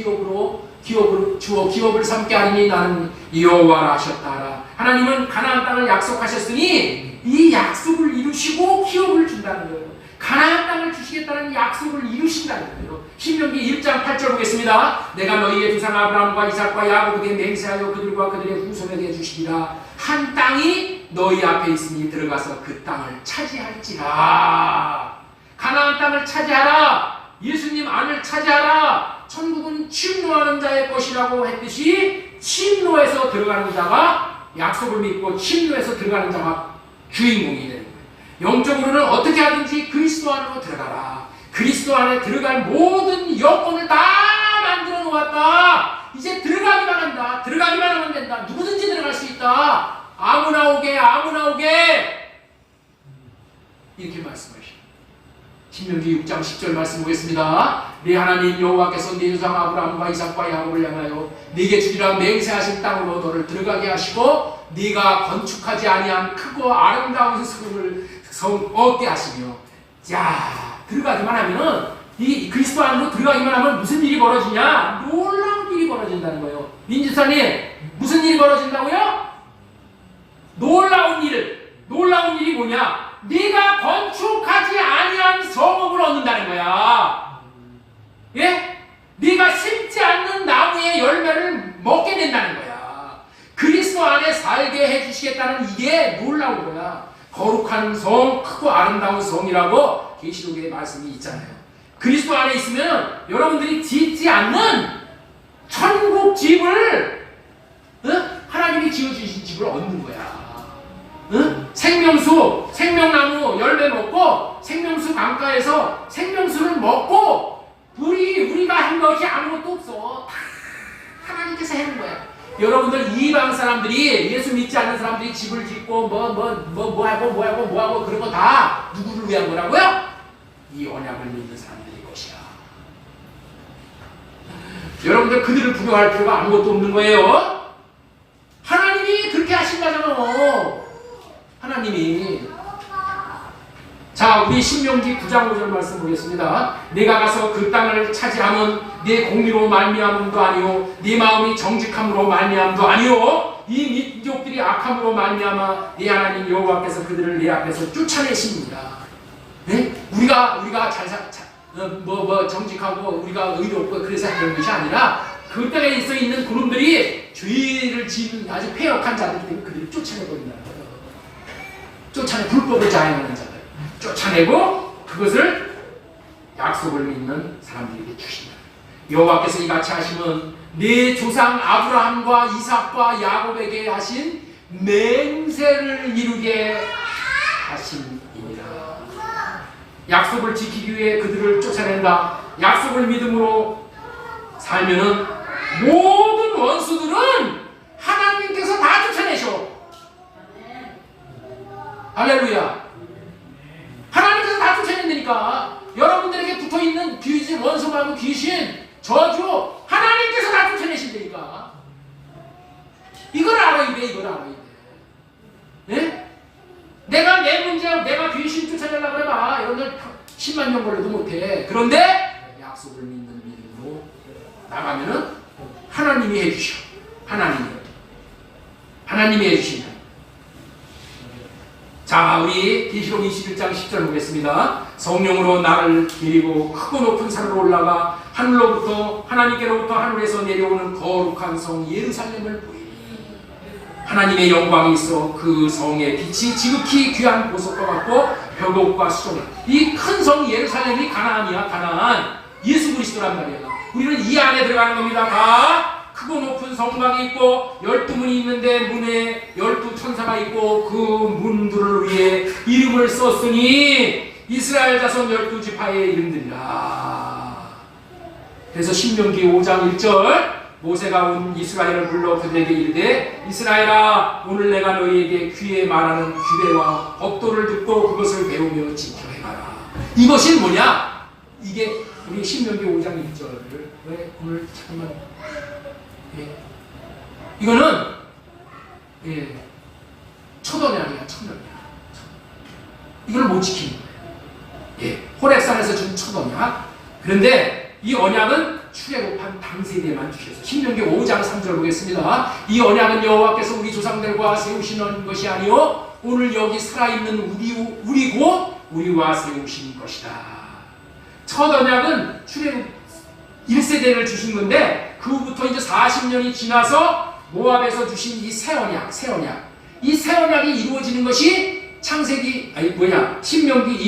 기업을 삼게 하리니 나는 여호와라 하셨다. 하나님은 가나안 땅을 약속하셨으니 이 약속을 이루시고 기업을 준다는 거예요. 가나안 땅을 주시겠다는 약속을 이루신다는 거예요. 신명기 1장 8절 보겠습니다. 내가 너희의 조상 아브라함과 이삭과 야곱에게 맹세하여 그들과 그들의 후손에게 주시리라. 한 땅이 너희 앞에 있으니 들어가서 그 땅을 차지할지라. 가나안 땅을 차지하라. 예수님 안을 차지하라. 천국은 침노하는 자의 것이라고 했듯이 침노에서 들어가는 자가 약속을 믿고 침노에서 들어가는 자가 주인공이 되는 거예요. 영적으로는 어떻게 하든지 그리스도 안으로 들어가라. 그리스도 안에 들어갈 모든 여건을 다 만들어 놓았다. 이제 들어가기만 한다. 들어가기만 하면 된다. 누구든지 들어갈 수 있다. 아무나 오게, 아무나 오게. 이렇게 말씀하시죠. 신명기 6장 10절 말씀 보겠습니다. 네 하나님 여호와께서 네 조상 아브라함과 이삭과 야곱을 향하여 네게 주리라 맹세하신 땅으로 너를 들어가게 하시고 네가 건축하지 아니한 크고 아름다운 성 얻게 하시며. 자, 들어가기만 하면은 이 그리스도 안으로 들어가기만 하면 무슨 일이 벌어지냐? 놀라운 일이 벌어진다는 거예요. 민주사님, 무슨 일이 벌어진다고요? 놀라운 일이 뭐냐? 네가 건축하지 아니한 성읍을 얻는다는 거야. 예? 네가 심지 않는 나무의 열매를 먹게 된다는 거야. 그리스도 안에 살게 해주시겠다는 이게 놀라운 거야. 거룩한 성, 크고 아름다운 성이라고 계시록에 말씀이 있잖아요. 그리스도 안에 있으면 여러분들이 짓지 않는 천국 집을 하나님이 지어주신 집을 얻는 거야. 생명수, 생명나무 열매 먹고 생명수 강가에서 생명수를 먹고 우리가 한 것이 아무것도 없어. 다 하나님께서 해는 거야. 여러분들 이방 사람들이 예수 믿지 않는 사람들이 집을 짓고 뭐 하고 그런 거 다 누구를 위한 거라고요? 이 언약을 믿는 사람들의 것이야. 여러분들 그들을 부러워할 필요가 아무것도 없는 거예요. 하나님이 그렇게 하신다잖아. 하나님이. 자, 우리 신명기 9장 5절 말씀 보겠습니다. 내가 가서 그 땅을 차지함은 내 공의로 말미암음도 아니요 네 마음이 정직함으로 말미암음도 아니요 이 민족들이 악함으로 말미암아 네 하나님 여호와께서 그들을 내 앞에서 쫓아내십니다. 네? 우리가 정직하고 우리가 의롭고 그래서 하는 것이 아니라 그 땅에 있어 있는 그놈들이 죄를 지은 아주 폐역한 자들이 되면 그들을 쫓아내버린다는 거예요. 불법을 자행하는 자들 쫓아내고 그것을 약속을 믿는 사람들에게 주신다. 여호와께서 이같이 하시면 네 조상 아브라함과 이삭과 야곱에게 하신 맹세를 이루게 하심이니라. 약속을 지키기 위해 그들을 쫓아낸다. 약속을 믿음으로 살면은 모든 원수들은 하나님께서 다 쫓아내셔. 할렐루야. 하나님께서 다 쫓아낸다니까. 여러분들에게 붙어있는 귀신, 원수하고 귀신, 저주 하나님께서 다 쫓아내신다니까. 이걸 알아야 돼. 네? 내가 내 문제, 내가 귀신 쫓아내려고 그래봐. 여러분들 10만 명 걸려도 못해. 그런데 약속을 믿는 믿음으로 나가면은 하나님이 해주셔. 하나님이 해주신다. 자, 우리 계시록 21장 10절 보겠습니다. 성령으로 나를 데리고 크고 높은 산으로 올라가 하늘로부터 하나님께로부터 하늘에서 내려오는 거룩한 성 예루살렘을 보이니 하나님의 영광이 있어 그 성의 빛이 지극히 귀한 보석과 같고 벽옥과 수정. 이 큰 성 예루살렘이 가나안이야. 가나안. 예수 그리스도란 말이야. 우리는 이 안에 들어가는 겁니다. 다 크고 높은 성막이 있고 12문이 있는데 문에 12천사가 있고 그 문들을 위해 이름을 썼으니 이스라엘 자손 12지파의 이름들이라. 그래서 신명기 5장 1절 모세가 온 이스라엘을 불러 그들에게 이르되 이스라엘아 오늘 내가 너희에게 귀에 말하는 규례와 법도를 듣고 그것을 배우며 지켜 행하라. 이것이 뭐냐? 이게 우리 신명기 5장 1절을 왜 오늘 잠깐만 이거는 첫 언약이야. 첫 언약. 이걸 못 지키는 거예요. 호렙산에서 준 첫 언약. 그런데 이 언약은 출애굽한 당세대만 주셔서 신명기 5장 3절 보겠습니다. 이 언약은 여호와께서 우리 조상들과 세우시는 것이 아니요 오늘 여기 살아있는 우리 곧 우리와 세우신 것이다. 첫 언약은 출애굽 1세대를 주신 건데 그 후부터 이제 40년이 지나서 모압에서 주신 이 새 언약. 이 새 언약이 이루어지는 것이 신명기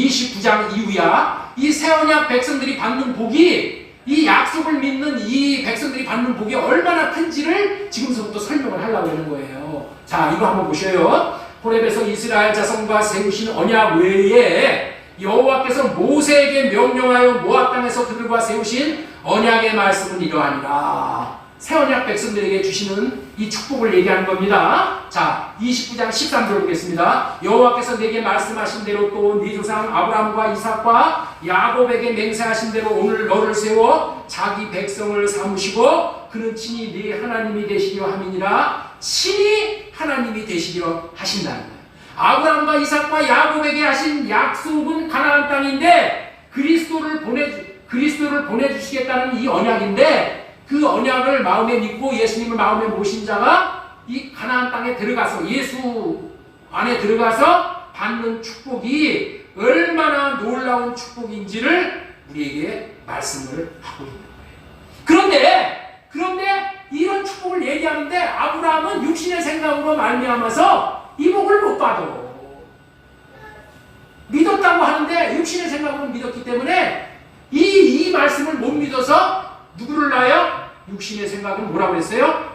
29장 이후야. 이 새 언약 백성들이 받는 복이 이 약속을 믿는 이 백성들이 받는 복이 얼마나 큰지를 지금서부터 설명을 하려고 하는 거예요. 자, 이거 한번 보셔요. 호렙에서 이스라엘 자손과 세우신 언약 외에 여호와께서 모세에게 명령하여 모압 땅에서 그들과 세우신 언약의 말씀은 이러하니라. 새 언약 백성들에게 주시는 이 축복을 얘기하는 겁니다. 자, 29장 13절 보겠습니다. 여호와께서 내게 말씀하신 대로 또 네 조상 아브라함과 이삭과 야곱에게 맹세하신 대로 오늘 너를 세워 자기 백성을 삼으시고 그는 친히 네 하나님이 되시려 함이니라. 친히 하나님이 되시려 하신다는 거예요. 아브라함과 이삭과 야곱에게 하신 약속은 가나안 땅인데 그리스도를 보내주시겠다는 이 언약인데 그 언약을 마음에 믿고 예수님을 마음에 모신 자가 이 가나안 땅에 들어가서 예수 안에 들어가서 받는 축복이 얼마나 놀라운 축복인지를 우리에게 말씀을 하고 있는 거예요. 그런데 이런 축복을 얘기하는데 아브라함은 육신의 생각으로 말미암아서 이 복을 못 받아. 믿었다고 하는데 육신의 생각으로 믿었기 때문에 이 말씀을 못 믿어서 누구를 낳아요? 육신의 생각은 뭐라고 했어요?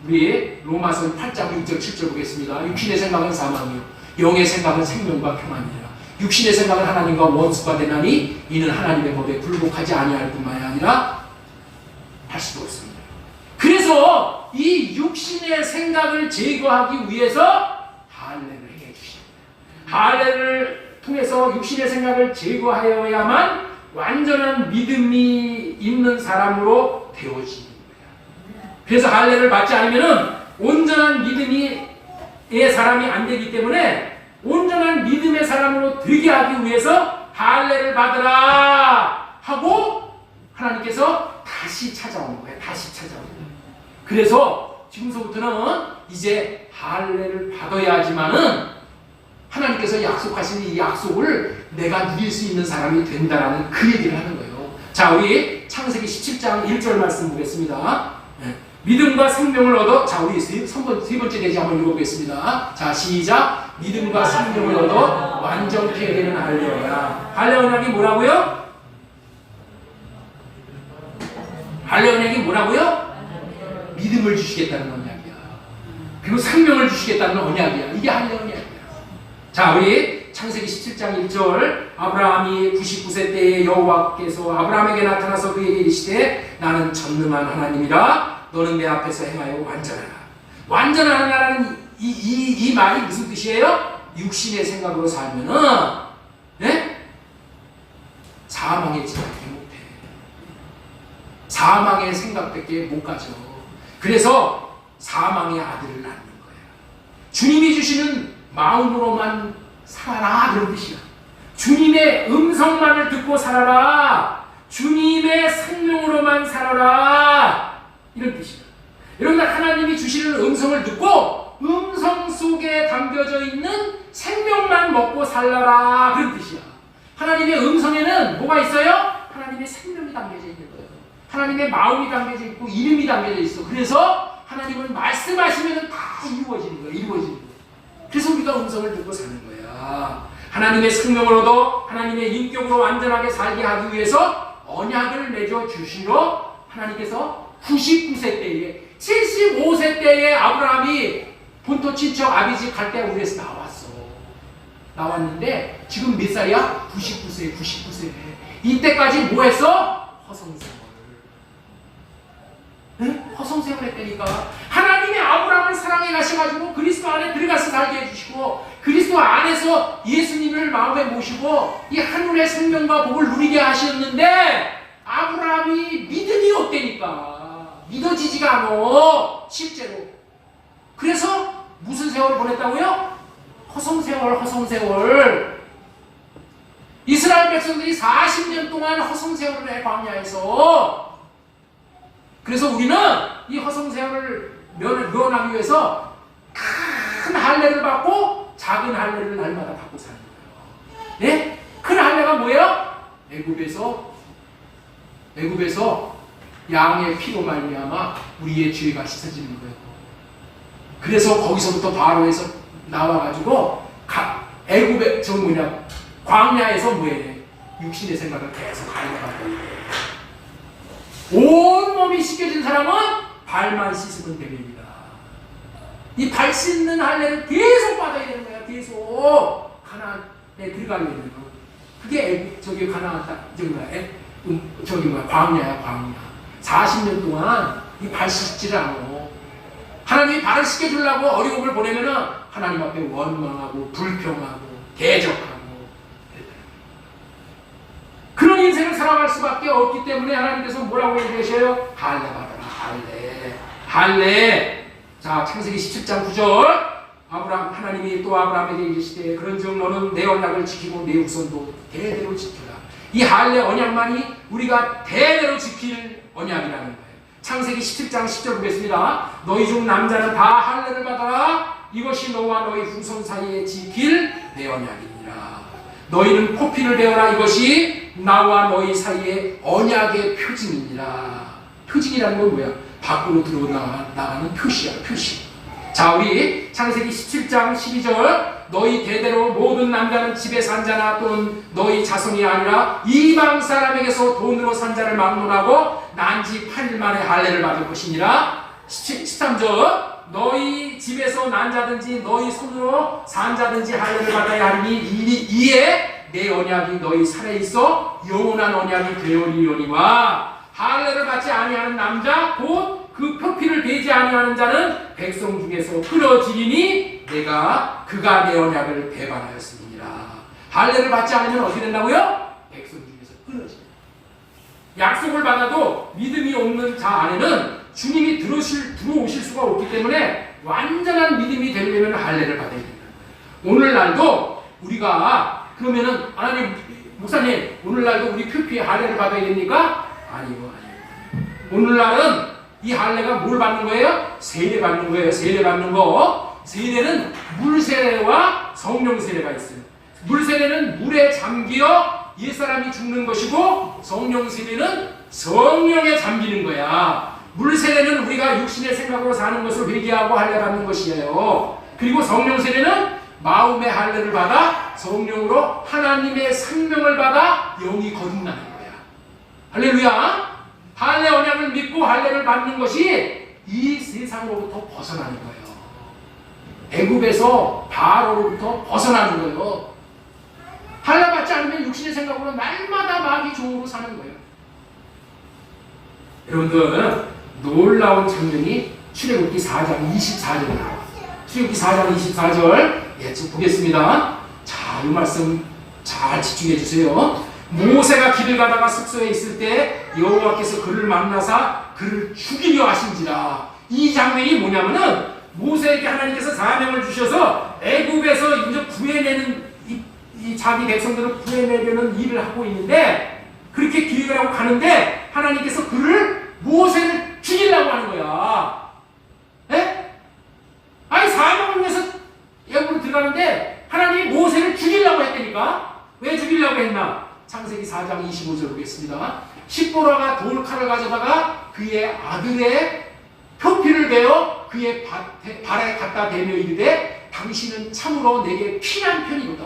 우리 로마서 8장 6절 7절 보겠습니다. 육신의 생각은 사망이요 영의 생각은 생명과 평안이라. 육신의 생각은 하나님과 원수가 되나니 이는 하나님의 법에 굴복하지 아니할 뿐만이 아니라 할 수도 없습니다. 그래서 이 육신의 생각을 제거하기 위해서 할례를 행해 주십니다. 할례를 통해서 육신의 생각을 제거하여야만 완전한 믿음이 있는 사람으로 되어지는 거야. 그래서 할례를 받지 않으면 온전한 믿음의 사람이 안 되기 때문에 온전한 믿음의 사람으로 되게 하기 위해서 할례를 받으라 하고 하나님께서 다시 찾아오는 거예요. 다시 찾아오는 거예요. 그래서 지금서부터는 이제 할례를 받아야지만은 하나님께서 약속하신 이 약속을 내가 누릴 수 있는 사람이 된다라는 그 얘기를 하는 거예요. 자, 우리 창세기 17장 1절 말씀 보겠습니다. 믿음과 생명을 얻어, 자, 우리 세 번째 대지 한번 읽어보겠습니다. 자, 시작. 믿음과 생명을 얻어 완전케 되는 할례 언약. 할례 언약이 뭐라고요? 할례 언약이 뭐라고요? 믿음을 주시겠다는 언약이야. 그리고 생명을 주시겠다는 언약이야. 이게 할례 언약이야. 자, 우리 창세기 17장 1절 아브라함이 99세 때에 여호와께서 아브라함에게 나타나서 그에게 이르시되 나는 전능한 하나님이라 너는 내 앞에서 행하여 완전하라. 완전하라는 이 말이 무슨 뜻이에요? 육신의 생각으로 살면은 사망에 지나지 못해. 사망의 생각밖에 못 가져. 그래서 사망의 아들을 낳는 거예요. 주님이 주시는 마음으로만 살아라 그런 뜻이야. 주님의 음성만을 듣고 살아라. 주님의 생명으로만 살아라 이런 뜻이야. 여러분, 하나님이 주시는 음성을 듣고 음성 속에 담겨져 있는 생명만 먹고 살아라 그런 뜻이야. 하나님의 음성에는 뭐가 있어요? 하나님의 생명이 담겨져 있는 거예요. 하나님의 마음이 담겨져 있고 이름이 담겨져 있어. 그래서 하나님은 말씀하시면 다 이루어지는 거예요. 이루어지는 거예요. 그래서 우리가 음성을 듣고 사는 거야. 하나님의 생명을 얻어 하나님의 인격으로 완전하게 살게 하기 위해서 언약을 맺어 주시러 하나님께서 99세 때에 75세 때에 아브라함이 본토 친척 아비집 갈 때 우리에서 나왔는데 지금 몇 살이야? 99세. 이때까지 뭐 했어? 허송세월. 네? 허송세월 했다니까. 하나님이 아브라함을 사랑해 가셔가지고 그리스도 안에 들어가서 살게 해주시고 그리스도 안에서 예수님을 마음에 모시고 이 하늘의 생명과 복을 누리게 하셨는데 아브라함이 믿음이 없다니까. 믿어지지가 않아 실제로. 그래서 무슨 세월을 보냈다고요? 허송세월. 이스라엘 백성들이 40년 동안 허송세월을 해 광야에서. 그래서 우리는 이 허송세월을 면하기 위해서 큰 할례를 받고 작은 할례를 날마다 받고 사는 거예요. 네? 큰 할례가 뭐예요? 애굽에서 양의 피로 말미암아 우리의 죄가 씻어지는 거예요. 그래서 거기서부터 바로에서 나와가지고 애굽의 광야에서 뭐해? 육신의 생각을 계속 가려가고 온몸이 씻겨진 사람은 발만 씻으면 됩니다. 이 발 씻는 할례를 계속 받아야 되는 거야. 계속 가나안에 들어가야 되는 거. 그게 애굽 가나안 광야야. 40년 동안 이 발 씻지를 않아. 하나님이 발을 씻겨주려고 어려움을 보내면은 하나님 앞에 원망하고 불평하고 대적하고 그런 인생을 살아갈 수밖에 없기 때문에 하나님께서 뭐라고 얘기하셔요? 할례 받아라. 할례. 자, 창세기 17장 9절. 하나님이 또 아브라함에게 이르시되 그런즉 너는 내 언약을 지키고 내 후손도 대대로 지켜라. 이 할례 언약만이 우리가 대대로 지킬 언약이라는 거예요. 창세기 17장 10절 보겠습니다. 너희 중 남자는 다 할례를 받아라. 이것이 너와 너희 후손 사이에 지킬 내 언약이니라. 너희는 포피를 베어라. 이것이 나와 너희 사이에 언약의 표징이니라. 표징이라는 건 뭐야? 밖으로 들어나가는 표시야. 표시. 자, 우리 창세기 17장 12절. 너희 대대로 모든 남자는 집에 산 자나 또는 너희 자손이 아니라 이방 사람에게서 돈으로 산 자를 막론하고 난지 8일 만에 할례를 받을 것이니라. 13절. 너희 집에서 난 자든지 너희 손으로 산 자든지 할례를 받아야 하리니 이에 내 언약이 너희 살에 있어 영원한 언약이 되어리려니와. 할례를 받지 아니하는 남자 곧 그 표피를 베지 아니하는 자는 백성 중에서 끊어지리니 그가 내 언약을 배반하였음이니라. 할례를 받지 않으면 어떻게 된다고요? 백성 중에서 끊어지는. 약속을 받아도 믿음이 없는 자 안에는 주님이 들어오실 수가 없기 때문에 완전한 믿음이 되려면 할례를 받아야 된다. 오늘날도 우리가 그러면은 하나님 목사님 오늘날도 우리 표피에 할례를 받아야 됩니까? 아니요. 오늘날은 이 할례가 뭘 받는 거예요? 세례 받는 거예요. 세례 받는 거. 세례는 물세례와 성령세례가 있어요. 물세례는 물에 잠기어 옛사람이 죽는 것이고 성령세례는 성령에 잠기는 거야. 물세례는 우리가 육신의 생각으로 사는 것을 회개하고 할례 받는 것이에요. 그리고 성령세례는 마음의 할례를 받아 성령으로 하나님의 생명을 받아 영이 거듭나는 거야. 할렐루야. 할례 언약을 믿고 할례를 받는 것이 이 세상으로부터 벗어나는 거예요. 애굽에서 바로로부터 벗어나는 거예요. 할례 받지 않으면 육신의 생각으로 날마다 마귀 종으로 사는 거예요. 여러분들 놀라운 장면이 출애굽기 4장 24절에 나와요. 출애굽기 4장 24절 쭉 보겠습니다. 자, 이 말씀 잘 집중해 주세요. 모세가 길을 가다가 숙소에 있을 때 여호와께서 그를 만나사 그를 죽이려 하신지라. 이 장면이 뭐냐면은 모세에게 하나님께서 사명을 주셔서 애굽에서 이제 구해내는 이 자기 백성들을 구해내려는 일을 하고 있는데 그렇게 기획을 하고 가는데 하나님께서 그를 모세를 죽이려고 하는 거야. 예? 아니 사명을 위해서 애굽으로 들어가는데 하나님이 모세를 죽이려고 했다니까. 왜 죽이려고 했나? 창세기 4장 25절 보겠습니다. 십보라가 돌칼을 가져다가 그의 아들의 표피를 베어 그의 발에 갖다 대며 이르되 당신은 참으로 내게 피난 편이로다.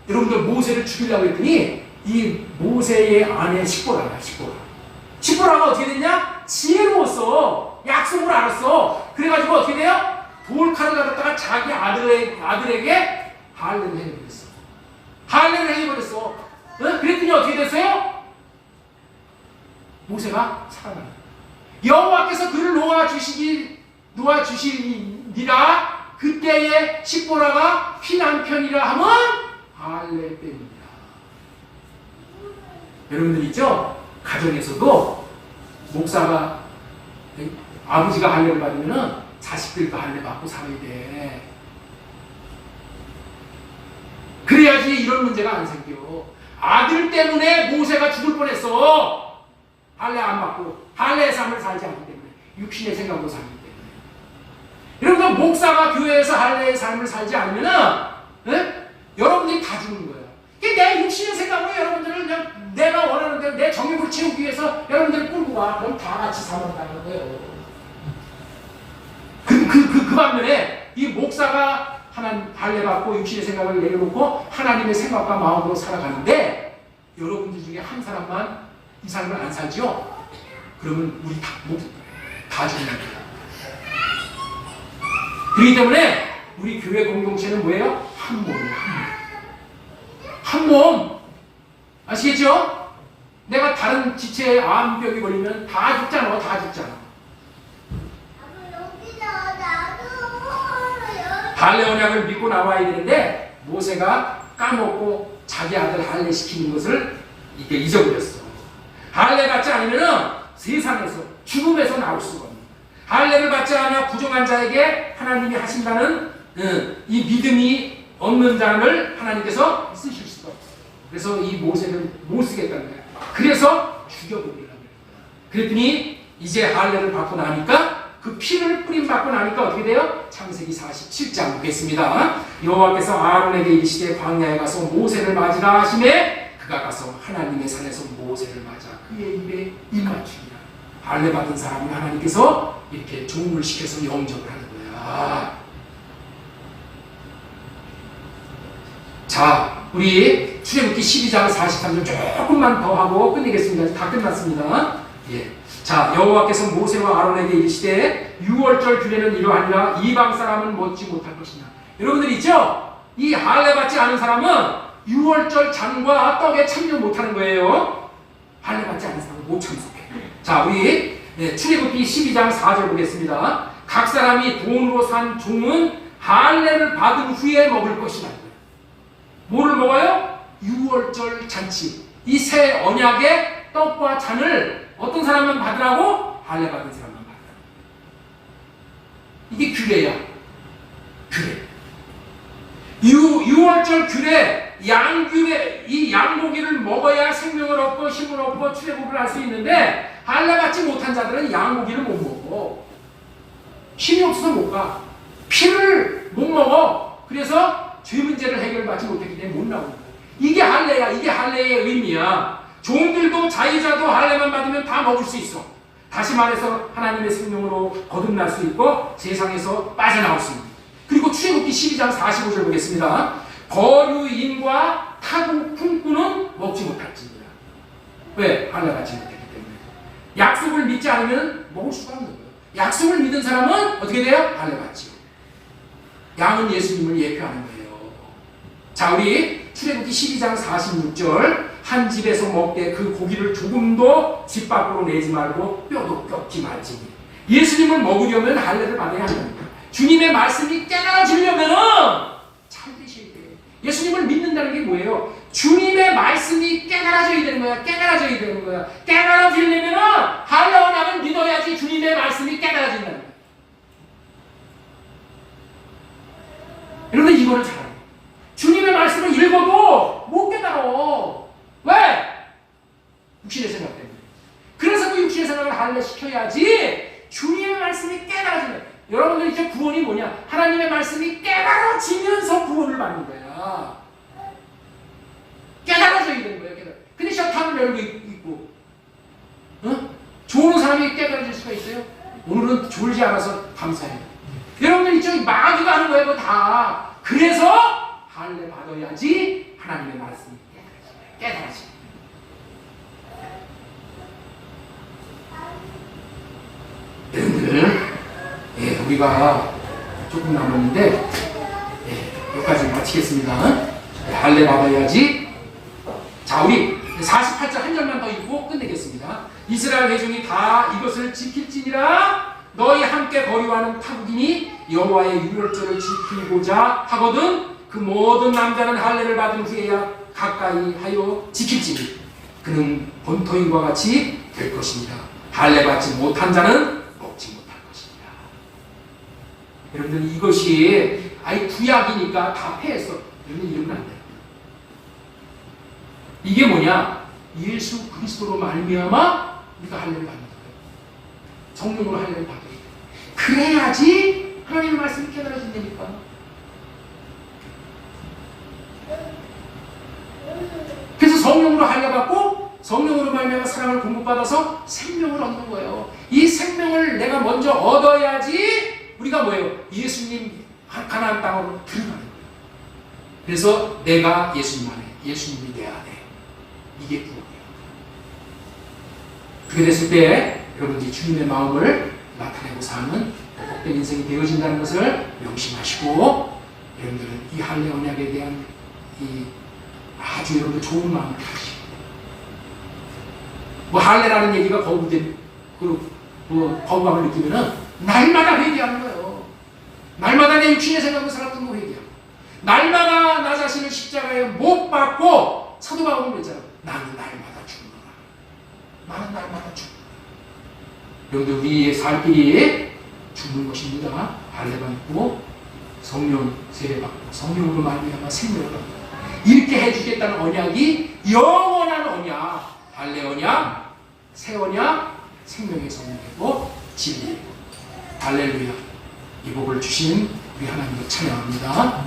여러분들 모세를 죽이려고 했더니 이 모세의 아내 십보라가 어떻게 됐냐? 지혜로웠어. 약속을 알았어. 그래가지고 어떻게 돼요? 돌칼을 갖다가 자기 아들에게 할례를 해버렸어. 할례를 해버렸어. 그랬더니 어떻게 됐어요? 모세가 살아나요. 여호와께서 그를 놓아주시니라. 그때의 십보라가 피난편이라 하면 할례 때문이다. 여러분들 있죠? 가정에서도 목사가 아버지가 할례를 받으면 자식들도 할례 받고 살아야 돼. 그래야지 이런 문제가 안 생겨. 아들 때문에 모세가 죽을 뻔했어. 할례 안 받고 할례의 삶을 살지 않기 때문에, 육신의 생각으로 살기 때문에. 여러분들 목사가 교회에서 할례의 삶을 살지 않으면 여러분들이 다 죽는 거예요. 내 육신의 생각으로 여러분들을 그냥 내가 원하는 대로 내 정욕을 채우기 위해서 여러분들을 끌고 와. 그럼 다 같이 사망하는 거예요. 그 반면에 이 목사가 하나님 할례 받고 육신의 생각을 내려놓고 하나님의 생각과 마음으로 살아가는데, 여러분들 중에 한 사람만 이 삶을 안 살죠? 그러면 우리 다 죽는 거예요. 그렇기 때문에 우리 교회 공동체는 뭐예요? 한 몸이에요. 한 몸. 아시겠죠? 내가 다른 지체에 암병이 걸리면 다 죽잖아. 다 죽잖아. 할례 언약을 믿고 나와야 되는데 모세가 까먹고 자기 아들 할례 시키는 것을 이게 잊어버렸어. 할례 받지 않으면 세상에서 죽음에서 나올 수가 없는 거야. 할례를 받지 않아 부정한 자에게 하나님이 하신다는 이 믿음이 없는 자를 하나님께서 쓰실 수가 없어. 그래서 이 모세를 못 쓰겠다는 거야. 그래서 죽여버리려고 그랬다. 그랬더니 이제 할례를 받고 나니까, 그 피를 뿌림받고 나니까 어떻게 돼요? 창세기 47장 보겠습니다. 여호와께서 아론에게 이르시되 광야에 가서 모세를 맞으라 하시매 그가 가서 하나님의 산에서 모세를 맞아 그의 입에 입 맞추니라. 할례 받은 사람이 하나님께서 이렇게 종을 시켜서 영접을 하는 거야. 자, 우리 출애굽기 12장 43절 조금만 더 하고 끝내겠습니다. 다 끝났습니다. 예. 자, 여호와께서 모세와 아론에게 이르시되 유월절 규례는 이러하니라. 이방 사람은 먹지 못할 것이냐. 여러분들 있죠? 이 할례 받지 않은 사람은 유월절 잔과 떡에 참여 못하는 거예요. 할례 받지 않은 사람은 못 참석해. 자, 우리 출애굽기 12장 4절 보겠습니다. 각 사람이 돈으로 산 종은 할례를 받은 후에 먹을 것이라. 뭐를 먹어요? 유월절 잔치. 이 새 언약의 떡과 잔을 어떤 사람만 받으라고? 할례 받은 사람만 받으라고. 이게 규례야. 규례. 유월절 규례, 양규례, 이 양고기를 먹어야 생명을 얻고 힘을 얻고 출애굽을 할 수 있는데, 할례 받지 못한 자들은 양고기를 못 먹어. 힘이 없어서 못 가. 피를 못 먹어. 그래서 죄 문제를 해결받지 못했기 때문에 못 나오는 거야. 이게 할례야. 이게 할례의 의미야. 종들도 자유자도 할례만 받으면 다 먹을 수 있어. 다시 말해서 하나님의 생명으로 거듭날 수 있고 세상에서 빠져나올 수 있는. 그리고 출애굽기 12장 45절 보겠습니다. 거류인과 타국 품꾼은 먹지 못할지니라. 왜? 할례 받지 못했기 때문에. 약속을 믿지 않으면 먹을 수가 없는 거예요. 약속을 믿은 사람은 어떻게 돼요? 할례 받지요. 양은 예수님을 예표하는 거예요. 자, 우리 출애굽기 12장 46절. 한 집에서 먹되 그 고기를 조금도 집 밖으로 내지 말고 뼈도 꺾지 말지니. 예수님을 먹으려면 할례를 받아야 한답니다. 주님의 말씀이 깨달아지려면은 잘 되셔야 돼요. 예수님을 믿는다는 게 뭐예요? 주님의 말씀이 깨달아져야 되는 거야. 깨달아져야 되는 거야. 깨달아지려면은 할례 언약을 믿어야지 주님의 말씀이 깨달아진다는 거야. 여러분 이거를 잘 알아요. 주님의 말씀을 읽어도 못 깨달아. 왜? 육신의 생각 때문에. 그래서 그 육신의 생각을 할례 시켜야지 주님의 말씀이 깨달아지는. 여러분들 이제 구원이 뭐냐? 하나님의 말씀이 깨달아지면서 구원을 받는 거야. 깨달아져야 되는 거야. 근데 셔탄을 열고 있고, 좋은 사람이 깨달아질 수가 있어요? 오늘은 졸지 않아서 감사해요. 여러분들 이쪽 마귀가 하는 거예요. 그거 다. 그래서 할례 받아야지 하나님의 말씀이 깨달아지. 우리가 조금 남았는데 여기까지 마치겠습니다. 할례 받아야지. 자, 우리 48절 한 절만 더 읽고 끝내겠습니다. 이스라엘 회중이 다 이것을 지킬지니라. 너희 함께 거류하는 타국인이 여호와의 유월절을 지키고자 하거든 그 모든 남자는 할례를 받은 후에야 가까이 하여 지킬지니 그는 본토인과 같이 될 것입니다. 할례 받지 못한 자는 먹지 못할 것입니다. 여러분들 이것이 아예 구약이니까 다 폐했어. 여러분 이러면 안 돼요. 이게 뭐냐? 예수 그리스도로 말미암아 우리가 할례를 받는 거예요. 성령으로 할례를 받게 돼. 그래야지 하나님의 말씀이 깨달아진다니까. 그래서 성령으로 할례 받고 성령으로 말미암아 사랑을 공급받아서 생명을 얻는 거예요. 이 생명을 내가 먼저 얻어야지 우리가 뭐예요? 예수님 가나안 땅으로 들어가는 거예요. 그래서 내가 예수님 안에, 예수님이 내 안에. 이게 구원이에요. 그렇게 됐을 때 여러분들이 주님의 마음을 나타내고 사는 복된 인생이 되어진다는 것을 명심하시고 여러분들은 이 할례 언약에 대한 이 아주 여러분들 좋은 마음을 가지시고 뭐 할례라는 얘기가 거부된 거부감을 느끼면은 날마다 회개하는 거예요. 날마다 내 육신의 생각으로 살았던 거 회개하고 날마다 나 자신을 십자가에 못 박고 사도 바울은 그랬잖아요. 나는 날마다 죽는다. 나는 날마다 죽는다. 여러분들 우리의 살 길이 죽는 것입니다. 할례 받고 성령 세례 받고 성령으로 말미암아 생명을 얻고 이렇게 해주겠다는 언약이 영원한 언약. 할례 언약, 새 언약, 생명의 성령이고 진리이고 할렐루야. 이 복을 주신 우리 하나님을 찬양합니다.